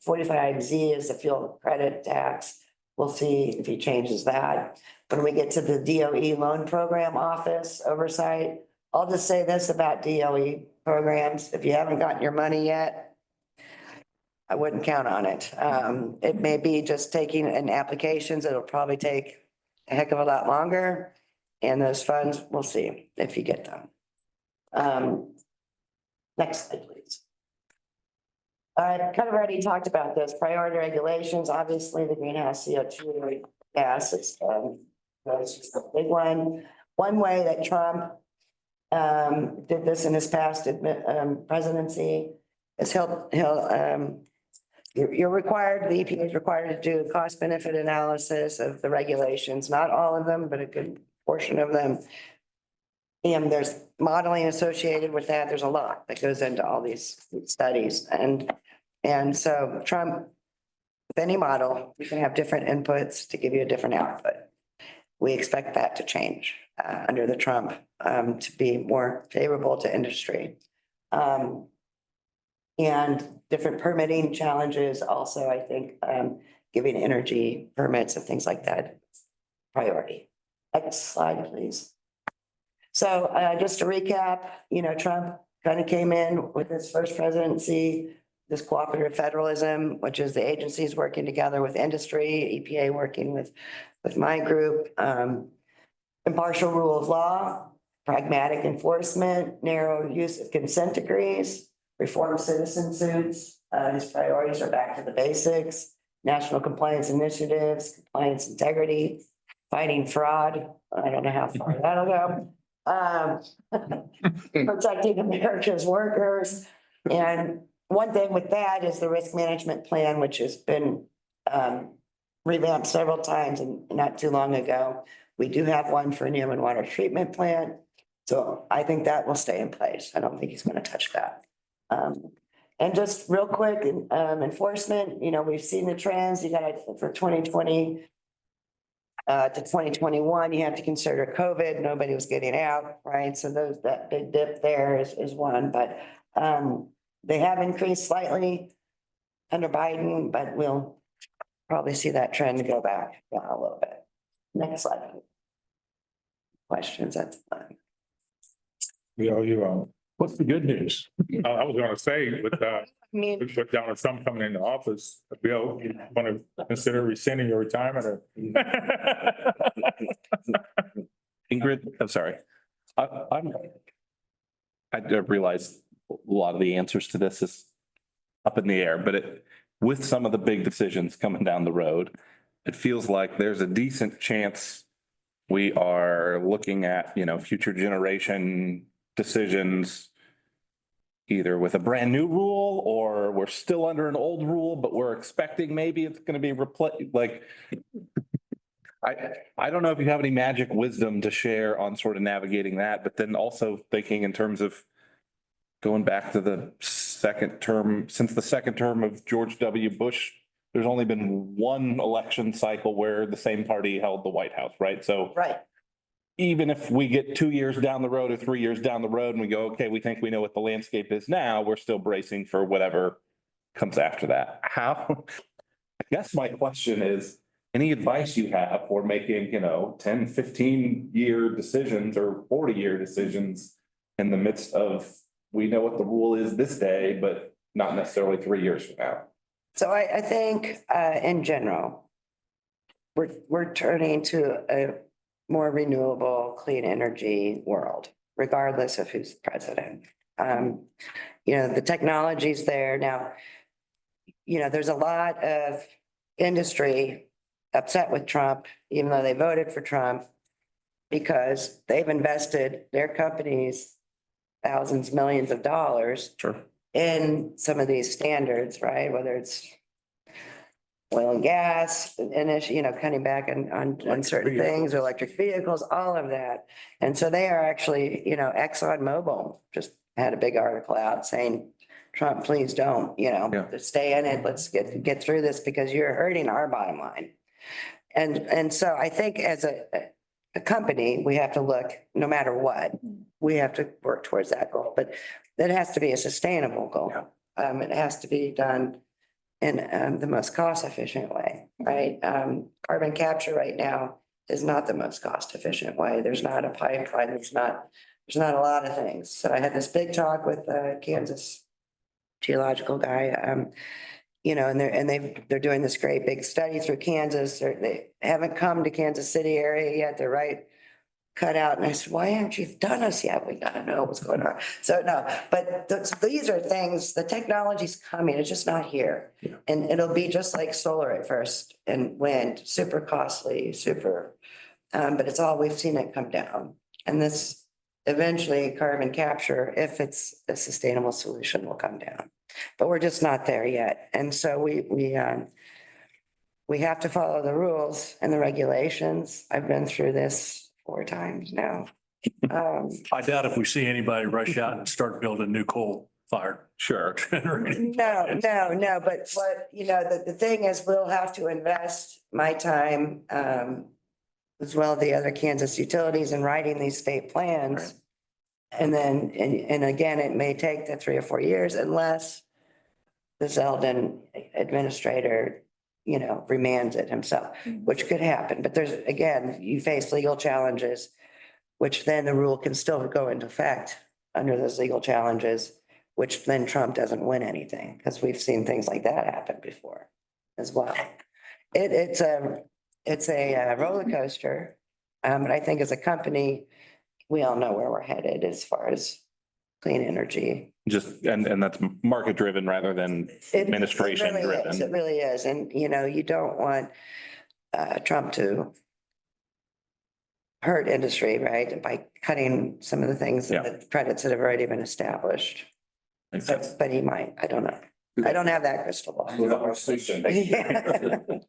Speaker 10: 45Z is the fuel credit tax. We'll see if he changes that. When we get to the DOE loan program office oversight, I'll just say this about DOE programs. If you haven't gotten your money yet, I wouldn't count on it. It may be just taking in applications. It'll probably take a heck of a lot longer. And those funds, we'll see if you get them. Next slide, please. I kind of already talked about this. Priority regulations, obviously the greenhouse CO2 gas is that's a big one. One way that Trump did this in his past presidency is you're required, the EPA is required to do a cost benefit analysis of the regulations, not all of them, but a good portion of them. And there's modeling associated with that. There's a lot that goes into all these studies. And so Trump, with any model, you can have different inputs to give you a different output. We expect that to change under the Trump to be more favorable to industry. And different permitting challenges also, I think, giving energy permits and things like that priority. Next slide, please. So just to recap, Trump kind of came in with his first presidency, this cooperative federalism, which is the agencies working together with industry, EPA working with my group, impartial rule of law, pragmatic enforcement, narrow use of consent decrees, reform citizen suits. His priorities are back to the basics, national compliance initiatives, compliance integrity, fighting fraud. I don't know how far that'll go. Protecting America's workers. And one thing with that is the risk management plan, which has been revamped several times and not too long ago. We do have one for Nearman Water Treatment Plant. So I think that will stay in place. I don't think he's going to touch that. And just real quick, enforcement, we've seen the trends. You got it for 2020 to 2021, you have to consider COVID. Nobody was getting out, right? So that big dip there is one, but they have increased slightly under Biden, but we'll probably see that trend go back down a little bit. Next slide. Questions? That's fine.
Speaker 8: What's the good news? I was gonna say with
Speaker 10: I mean,
Speaker 8: with Donald Trump coming into office, Bill, you want to consider rescinding your retirement or?
Speaker 7: Ingrid, I'm sorry. I realize a lot of the answers to this is up in the air, but with some of the big decisions coming down the road, it feels like there's a decent chance we are looking at, future generation decisions, either with a brand new rule or we're still under an old rule, but we're expecting maybe it's going to be replaced. Like, I don't know if you have any magic wisdom to share on sort of navigating that, but then also thinking in terms of going back to the second term, since the second term of George W. Bush, there's only been one election cycle where the same party held the White House, right? So
Speaker 10: right.
Speaker 7: even if we get 2 years down the road or 3 years down the road and we go, okay, we think we know what the landscape is now, we're still bracing for whatever comes after that. How? I guess my question is, any advice you have for making, 10, 15-year decisions or 40-year decisions in the midst of, we know what the rule is this day, but not necessarily 3 years from now?
Speaker 10: So I think, in general, we're turning to a more renewable, clean energy world, regardless of who's president. The technology's there now. There's a lot of industry upset with Trump, even though they voted for Trump, because they've invested their companies thousands, millions of dollars in some of these standards, right? Whether it's oil and gas and cutting back on certain things, electric vehicles, all of that. And so they are actually, ExxonMobil just had a big article out saying, Trump, please don't, just stay in it. Let's get through this because you're hurting our bottom line. And so I think as a company, we have to look, no matter what, we have to work towards that goal, but that has to be a sustainable goal. It has to be done in the most cost efficient way, right? Carbon capture right now is not the most cost efficient way. There's not a pipeline. There's not a lot of things. So I had this big talk with Kansas geological guy, and they're doing this great big study through Kansas. They haven't come to Kansas City area yet. They're right cut out. And I said, why haven't you done us yet? We gotta know what's going on. So no, but these are things, the technology's coming, it's just not here. And it'll be just like solar at first and wind, super costly, but it's all, we've seen it come down. And this eventually carbon capture, if it's a sustainable solution, will come down. But we're just not there yet. And so we have to follow the rules and the regulations. I've been through this 4 times now.
Speaker 1: I doubt if we see anybody rush out and start building a new coal fire.
Speaker 7: Sure.
Speaker 10: No, but what, the thing is, we'll have to invest my time, as well as the other Kansas utilities in writing these state plans. And then, and again, it may take the 3 or 4 years unless the Zeldin administrator, remands it himself, which could happen. But there's, again, you face legal challenges, which then the rule can still go into effect under those legal challenges, which then Trump doesn't win anything, because we've seen things like that happen before as well. It's a roller coaster. But I think as a company, we all know where we're headed as far as clean energy.
Speaker 7: And that's market driven rather than administration driven.
Speaker 10: It really is. And, you don't want Trump to hurt industry, right? By cutting some of the things, the credits that have already been established. But he might, I don't know. I don't have that crystal ball.
Speaker 11: Do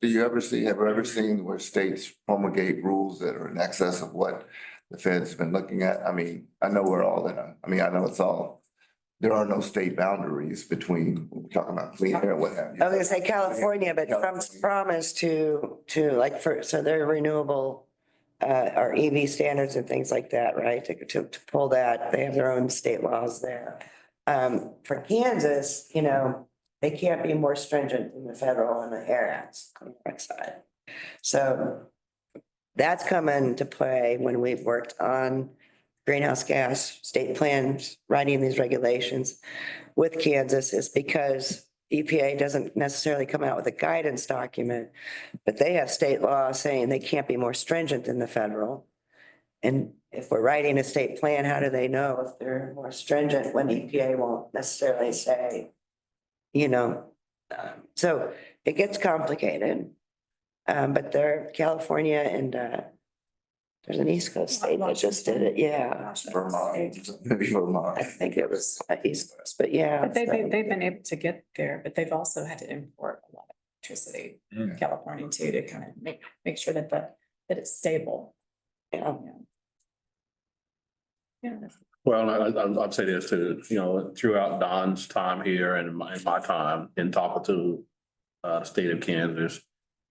Speaker 11: you ever seen where states promulgate rules that are in excess of what the Fed's been looking at? I mean, I know we're all I know there are no state boundaries between, we're talking about clean air, what have you.
Speaker 10: I was gonna say California, but Trump's promised to so their renewable or EV standards and things like that, right? To pull that, they have their own state laws there. For Kansas, they can't be more stringent than the federal and the air side. So that's come into play when we've worked on greenhouse gas state plans, writing these regulations with Kansas, is because EPA doesn't necessarily come out with a guidance document, but they have state law saying they can't be more stringent than the federal. And if we're writing a state plan, how do they know if they're more stringent when EPA won't necessarily say, so it gets complicated. But California and there's an East Coast state that just did it. Yeah.
Speaker 11: Vermont.
Speaker 10: I think it was East Coast, but yeah.
Speaker 5: But they've been able to get there, but they've also had to import a lot of electricity in California too, to kind of make sure that it's stable.
Speaker 10: Yeah.
Speaker 3: Well, I'd say this too, throughout Don's time here and my time in talking to the state of Kansas,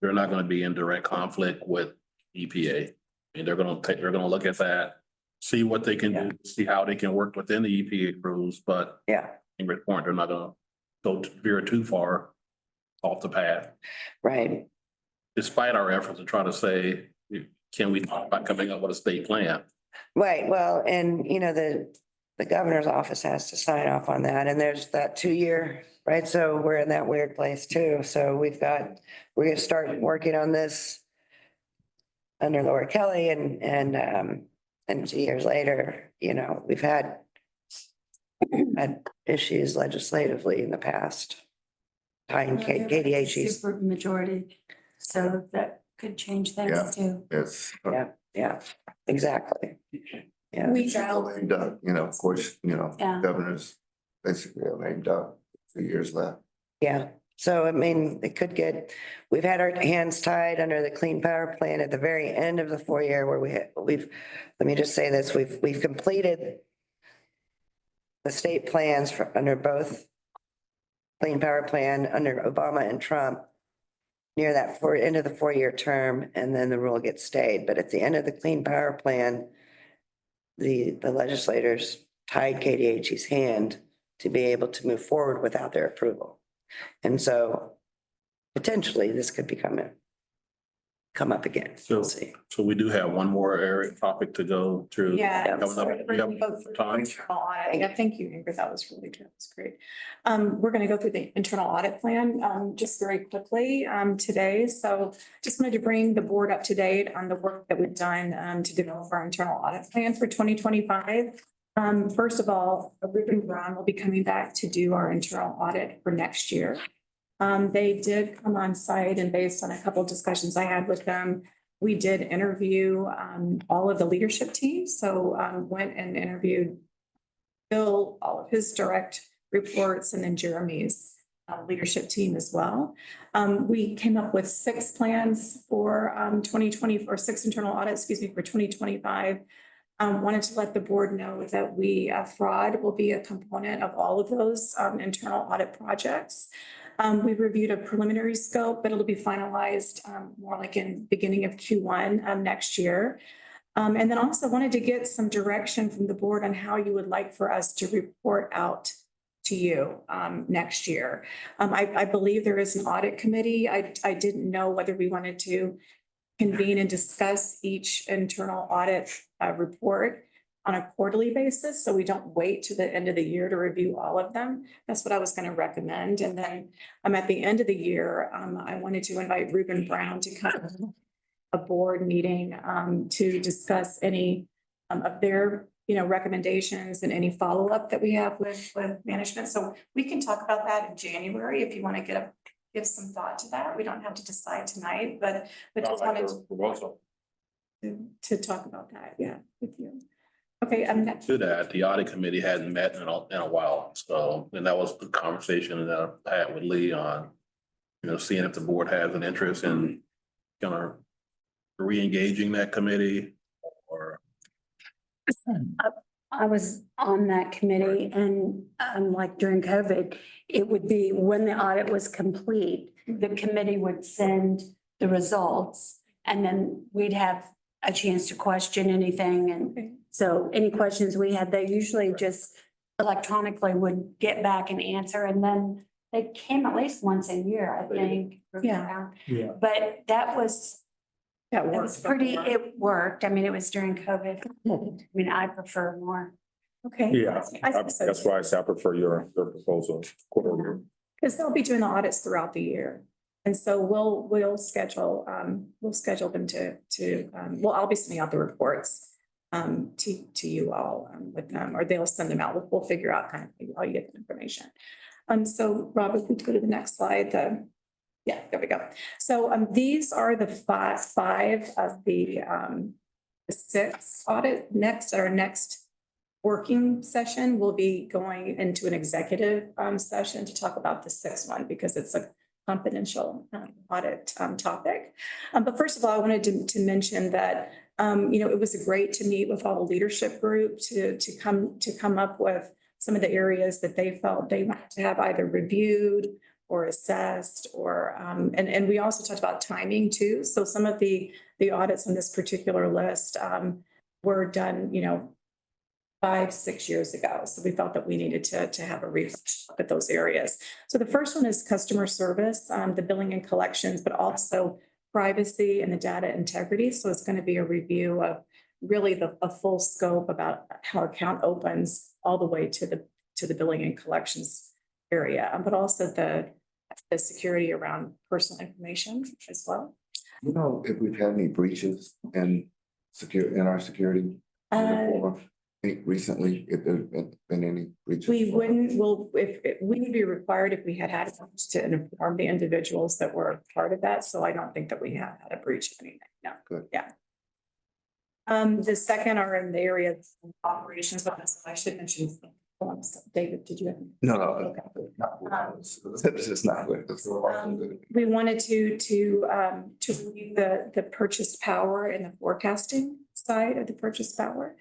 Speaker 3: they're not going to be in direct conflict with EPA. They're gonna look at that, see what they can do, see how they can work within the EPA rules, but
Speaker 10: Yeah,
Speaker 3: in Great Point, they're not gonna go veer too far off the path,
Speaker 10: right.
Speaker 3: despite our efforts to try to say, can we talk about coming up with a state plan?
Speaker 10: Right, well, and you know, the governor's office has to sign off on that, and there's that 2 year, right? So we're in that weird place too. So we're gonna start working on this under Laura Kelly and 2 years later, you know, we've had issues legislatively in the past. Tying KDHE's,
Speaker 4: Super majority, so that could change
Speaker 11: Yeah.
Speaker 4: things too.
Speaker 11: It's.
Speaker 10: yeah, exactly. Yeah,
Speaker 5: We
Speaker 11: She's a lame duck, you know, of course, you know,
Speaker 4: Yeah.
Speaker 11: governor's basically a lame duck, 2 years left.
Speaker 10: yeah. So I mean, we've had our hands tied under the Clean Power Plan at the very end of the 4 year where let me just say this, we've completed the state plans under both Clean Power Plan under Obama and Trump near that end of the 4 year term, and then the rule gets stayed. But at the end of the Clean Power Plan, the legislators tied KDHE's hand to be able to move forward without their approval. And so potentially this could come up again. We'll see.
Speaker 3: So we do have one more area topic to go through.
Speaker 5: Yeah.
Speaker 3: Coming up. We have time.
Speaker 5: Internal audit. Yeah, thank you, Ingrid. That was really good. That was great. We're going to go through the internal audit plan just very quickly today. So just wanted to bring the board up to date on the work that we've done to develop our internal audit plan for 2025. First of all, Ruben Brown will be coming back to do our internal audit for next year. They did come on site, and based on a couple of discussions I had with them, we did interview all of the leadership team. So went and interviewed Bill, all of his direct reports, and then Jeremy's leadership team as well. We came up with 6 plans for 2020, or 6 internal audits, excuse me, for 2025. Wanted to let the board know that fraud will be a component of all of those internal audit projects. We reviewed a preliminary scope, but it'll be finalized more like in beginning of Q1 next year. And then also wanted to get some direction from the board on how you would like for us to report out to you next year. I believe there is an audit committee. I didn't know whether we wanted to convene and discuss each internal audit report on a quarterly basis, so we don't wait to the end of the year to review all of them. That's what I was going to recommend. And then at the end of the year, I wanted to invite Ruben Brown to come to a board meeting to discuss any of their recommendations and any follow-up that we have with management. So we can talk about that in January if you want to give some thought to that. We don't have to decide tonight, but just wanted to talk about that, with you. Okay,
Speaker 3: To that, the audit committee hadn't met in a while, so, and that was the conversation that I had with Lee on, seeing if the board has an interest in kind of re-engaging that committee or.
Speaker 4: I was on that committee, and like during COVID, it would be when the audit was complete, the committee would send the results, and then we'd have a chance to question anything. And so any questions we had, they usually just electronically would get back and answer. And then they came at least once a year, I think.
Speaker 5: Yeah.
Speaker 4: But that was pretty,
Speaker 5: before.
Speaker 4: it worked. I mean, it was during COVID. I mean, I prefer more.
Speaker 5: Okay.
Speaker 8: Yeah,
Speaker 5: I think so,
Speaker 8: that's why I say I prefer your proposal. Quarterly.
Speaker 5: because they'll be doing the audits throughout the year. And so we'll schedule them to I'll be sending out the reports to you all with them, or they'll send them out. We'll figure out kind of how you get the information. So Robert, if we go to the next slide, yeah, there we go. So these are the five of the 6 audit next. Our next working session will be going into an executive session to talk about the 6th one, because it's a confidential audit topic. But first of all, I wanted to mention that it was great to meet with all the leadership group to come up with some of the areas that they felt they wanted to have either reviewed or assessed or, and we also talked about timing too. So some of the audits on this particular list, were done, 5-6 years ago. So we felt that we needed to have a refresh look at those areas. So the first one is customer service, the billing and collections, but also privacy and the data integrity. So it's going to be a review of really a full scope about how account opens all the way to the billing and collections area, but also the security around personal information as well.
Speaker 11: You know, if we've had any breaches in our security? Recently, if there's been any breaches?
Speaker 5: We wouldn't, well, if we would be required if we had to inform the individuals that were part of that. So I don't think that we have had a breach of anything. No.
Speaker 11: Good.
Speaker 5: Yeah. The second are in the area of operations, but I should mention, David, did you have?
Speaker 11: No,
Speaker 5: Okay.
Speaker 11: this is not good.
Speaker 5: We wanted to review the purchase power and the forecasting side of the purchase power.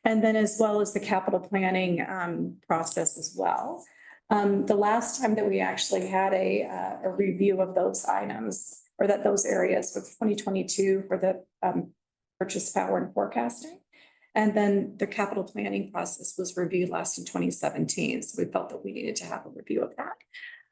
Speaker 5: And then as well as the capital planning process as well. The last time that we actually had a review of those items or those areas was 2022 for the purchase power and forecasting. And then the capital planning process was reviewed last in 2017. So we felt that we needed to have a review of that.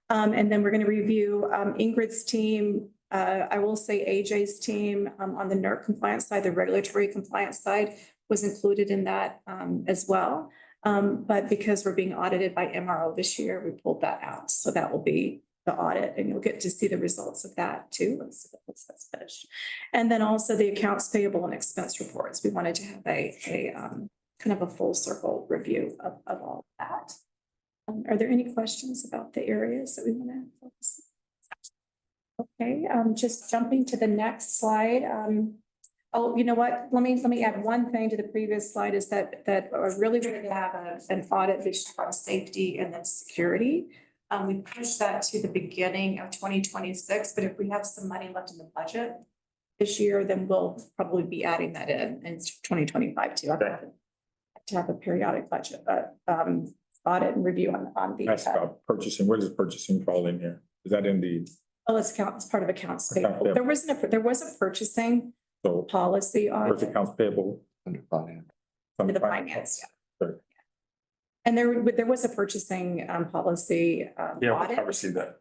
Speaker 5: And then we're going to review Ingrid's team. I will say AJ's team on the NERC compliance side, the regulatory compliance side was included in that as well. But because we're being audited by MRO this year, we pulled that out. So that will be the audit and you'll get to see the results of that too once that's finished. And then also the accounts payable and expense reports. We wanted to have a kind of a full circle review of all of that. Are there any questions about the areas that we want to focus on? Okay, just jumping to the next slide. Oh, you know what? Let me add one thing to the previous slide is that I really wanted to have an audit this year on safety and then security. We pushed that to the beginning of 2026, but if we have some money left in the budget this year, then we'll probably be adding that in 2025 too. I have to have a periodic budget, audit and review on the.
Speaker 8: That's about purchasing. Where does purchasing fall in here? Is that in the?
Speaker 5: Oh, it's part of accounts
Speaker 8: Account
Speaker 5: payable.
Speaker 8: payable.
Speaker 5: There was a purchasing
Speaker 8: So
Speaker 5: policy
Speaker 8: where's
Speaker 5: audit
Speaker 8: accounts payable?
Speaker 11: Under finance.
Speaker 5: under the finance, yeah.
Speaker 8: Sure.
Speaker 5: And there was a purchasing policy audit.
Speaker 8: received that.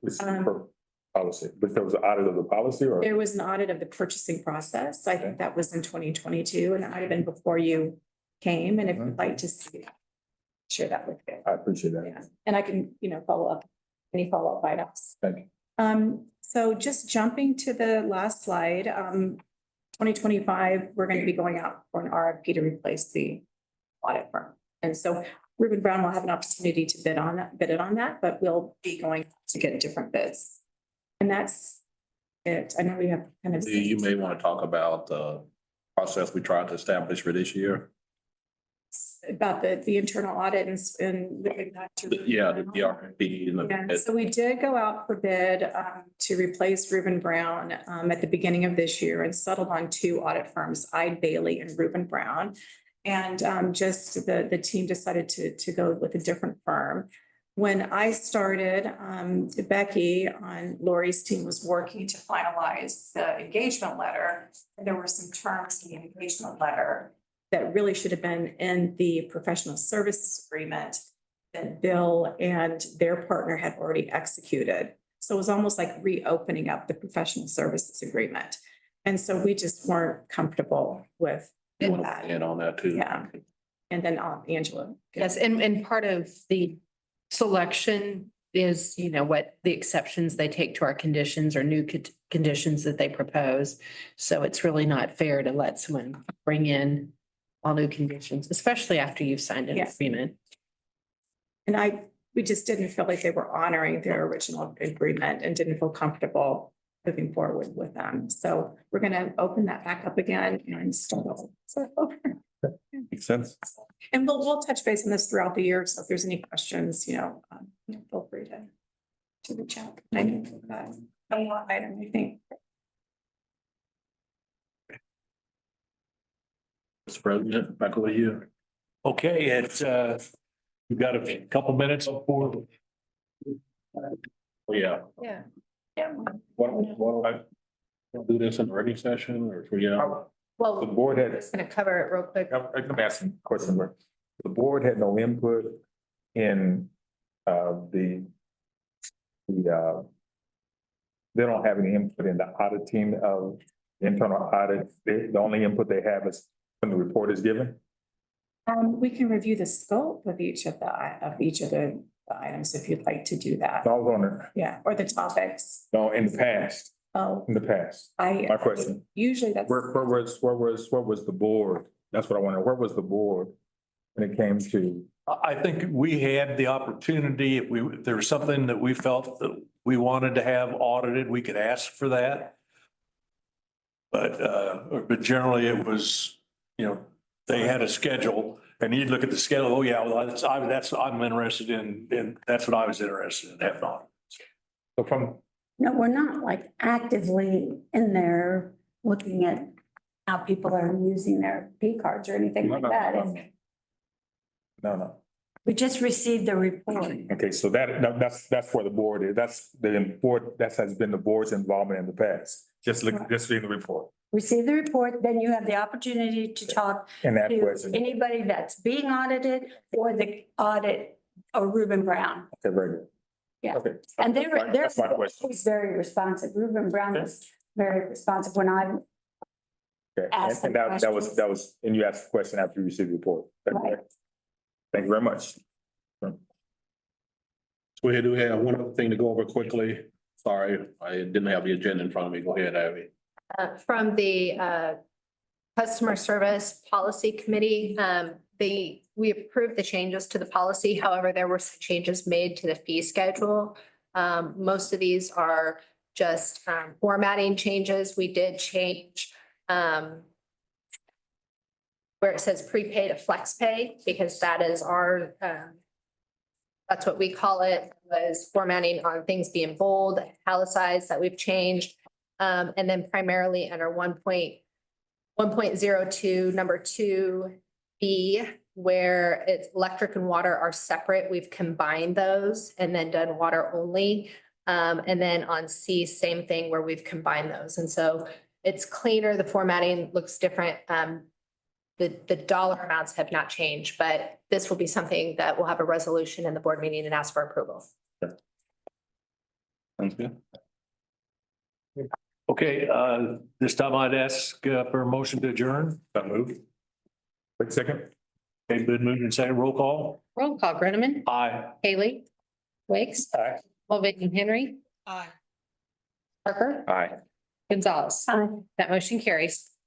Speaker 8: Policy, but there was an audit of the policy or?
Speaker 5: There was an audit of the purchasing process. I think that was in 2022 and it might have been before you came. And if you'd like to see that, share that with you.
Speaker 8: I appreciate that.
Speaker 5: Yeah, and I can, follow up, any follow-up items.
Speaker 8: Thank you.
Speaker 5: So just jumping to the last slide, 2025, we're going to be going out for an RFP to replace the audit firm. And so Reuben Brown will have an opportunity to bid it on that, but we'll be going to get different bids. And that's it. I know we have kind of.
Speaker 3: You may want to talk about the process we tried to establish for this year.
Speaker 5: About the internal audit and moving that to.
Speaker 3: Yeah, the RFP and
Speaker 5: Yeah,
Speaker 3: the.
Speaker 5: so we did go out for bid to replace Reuben Brown at the beginning of this year and settled on 2 audit firms, Eide Bailly and Reuben Brown. And just the team decided to go with a different firm. When I started, Becky on Lori's team was working to finalize the engagement letter. And there were some terms in the engagement letter that really should have been in the professional services agreement that Bill and their partner had already executed. So it was almost like reopening up the professional services agreement. And so we just weren't comfortable with that.
Speaker 3: And on that too.
Speaker 5: Yeah. And then Angela.
Speaker 2: Yes, and part of the selection is, what the exceptions they take to our conditions or new conditions that they propose. So it's really not fair to let someone bring in all new conditions, especially after you've signed an
Speaker 5: Yes.
Speaker 2: agreement.
Speaker 5: And we just didn't feel like they were honoring their original agreement and didn't feel comfortable moving forward with them. So we're going to open that back up again and start over.
Speaker 7: Makes sense.
Speaker 5: And we'll touch base on this throughout the year. So if there's any questions, feel free to reach out. I know item, I think.
Speaker 3: Mr. President, back over to you.
Speaker 1: Okay, we've got a couple minutes before
Speaker 3: Yeah.
Speaker 2: Yeah.
Speaker 3: What, do this in a ready session or,
Speaker 8: The
Speaker 2: Well,
Speaker 8: board had,
Speaker 2: just gonna cover it real quick.
Speaker 8: I'm gonna ask some questions. The board had no input in, they don't have any input in the auditing of the internal audit. The only input they have is when the report is given.
Speaker 5: We can review the scope of each of the items if you'd like to do that.
Speaker 8: So I was wondering,
Speaker 5: Yeah, or the topics.
Speaker 8: no, in the past,
Speaker 5: Oh,
Speaker 8: my question,
Speaker 5: usually that's.
Speaker 8: where was the board? That's what I wonder. Where was the board when it came to?
Speaker 1: I think we had the opportunity, if there was something that we felt that we wanted to have audited, we could ask for that. But generally it was, they had a schedule and you'd look at the schedule, oh yeah, well, I'm interested in, that's what I was interested in having on.
Speaker 8: So from,
Speaker 4: No, we're not like actively in there looking at how people are using their P cards or anything like that.
Speaker 8: no.
Speaker 4: We just received the report.
Speaker 8: Okay, so that's where the board is. That's the board, that has been the board's involvement in the past. Just reading the report
Speaker 4: Receive the report, then you have the opportunity to talk
Speaker 8: and that
Speaker 4: to
Speaker 8: question.
Speaker 4: anybody that's being audited or the audit or Reuben Brown.
Speaker 8: Okay, very good.
Speaker 4: Yeah.
Speaker 8: Okay.
Speaker 4: And they're
Speaker 8: That's my question.
Speaker 4: always very responsive. Reuben Brown is very responsive when I'm
Speaker 8: Okay,
Speaker 4: ask
Speaker 8: and
Speaker 4: them
Speaker 8: that was, and you asked the question after you received the report.
Speaker 4: Right.
Speaker 8: Thank you very much.
Speaker 3: We do have one other thing to go over quickly. Sorry, I didn't have the agenda in front of me. Go ahead, Abby.
Speaker 2: From the Customer Service Policy Committee, we approved the changes to the policy. However, there were some changes made to the fee schedule. Most of these are just formatting changes. We did change where it says prepaid to flex pay, because that is our that's what we call it, was formatting on things being bold, italicized, that we've changed. And then primarily under 1.02, number 2B, where it's electric and water are separate, we've combined those and then done water only. And then on C, same thing where we've combined those. And so it's cleaner, the formatting looks different. The dollar amounts have not changed, but this will be something that we'll have a resolution in the board meeting and ask for approval.
Speaker 7: Sounds good.
Speaker 1: Okay, this time I'd ask for a motion to adjourn.
Speaker 8: That move. Wait a second.
Speaker 1: Okay, been moved and second, roll call.
Speaker 2: Roll call, Groneman,
Speaker 1: Aye.
Speaker 2: Haley, Wakes,
Speaker 8: Aye.
Speaker 2: Mulvihill and Henry.
Speaker 5: Aye.
Speaker 2: Parker,
Speaker 8: Aye.
Speaker 2: Gonzalez.
Speaker 4: Aye.
Speaker 2: That motion carries.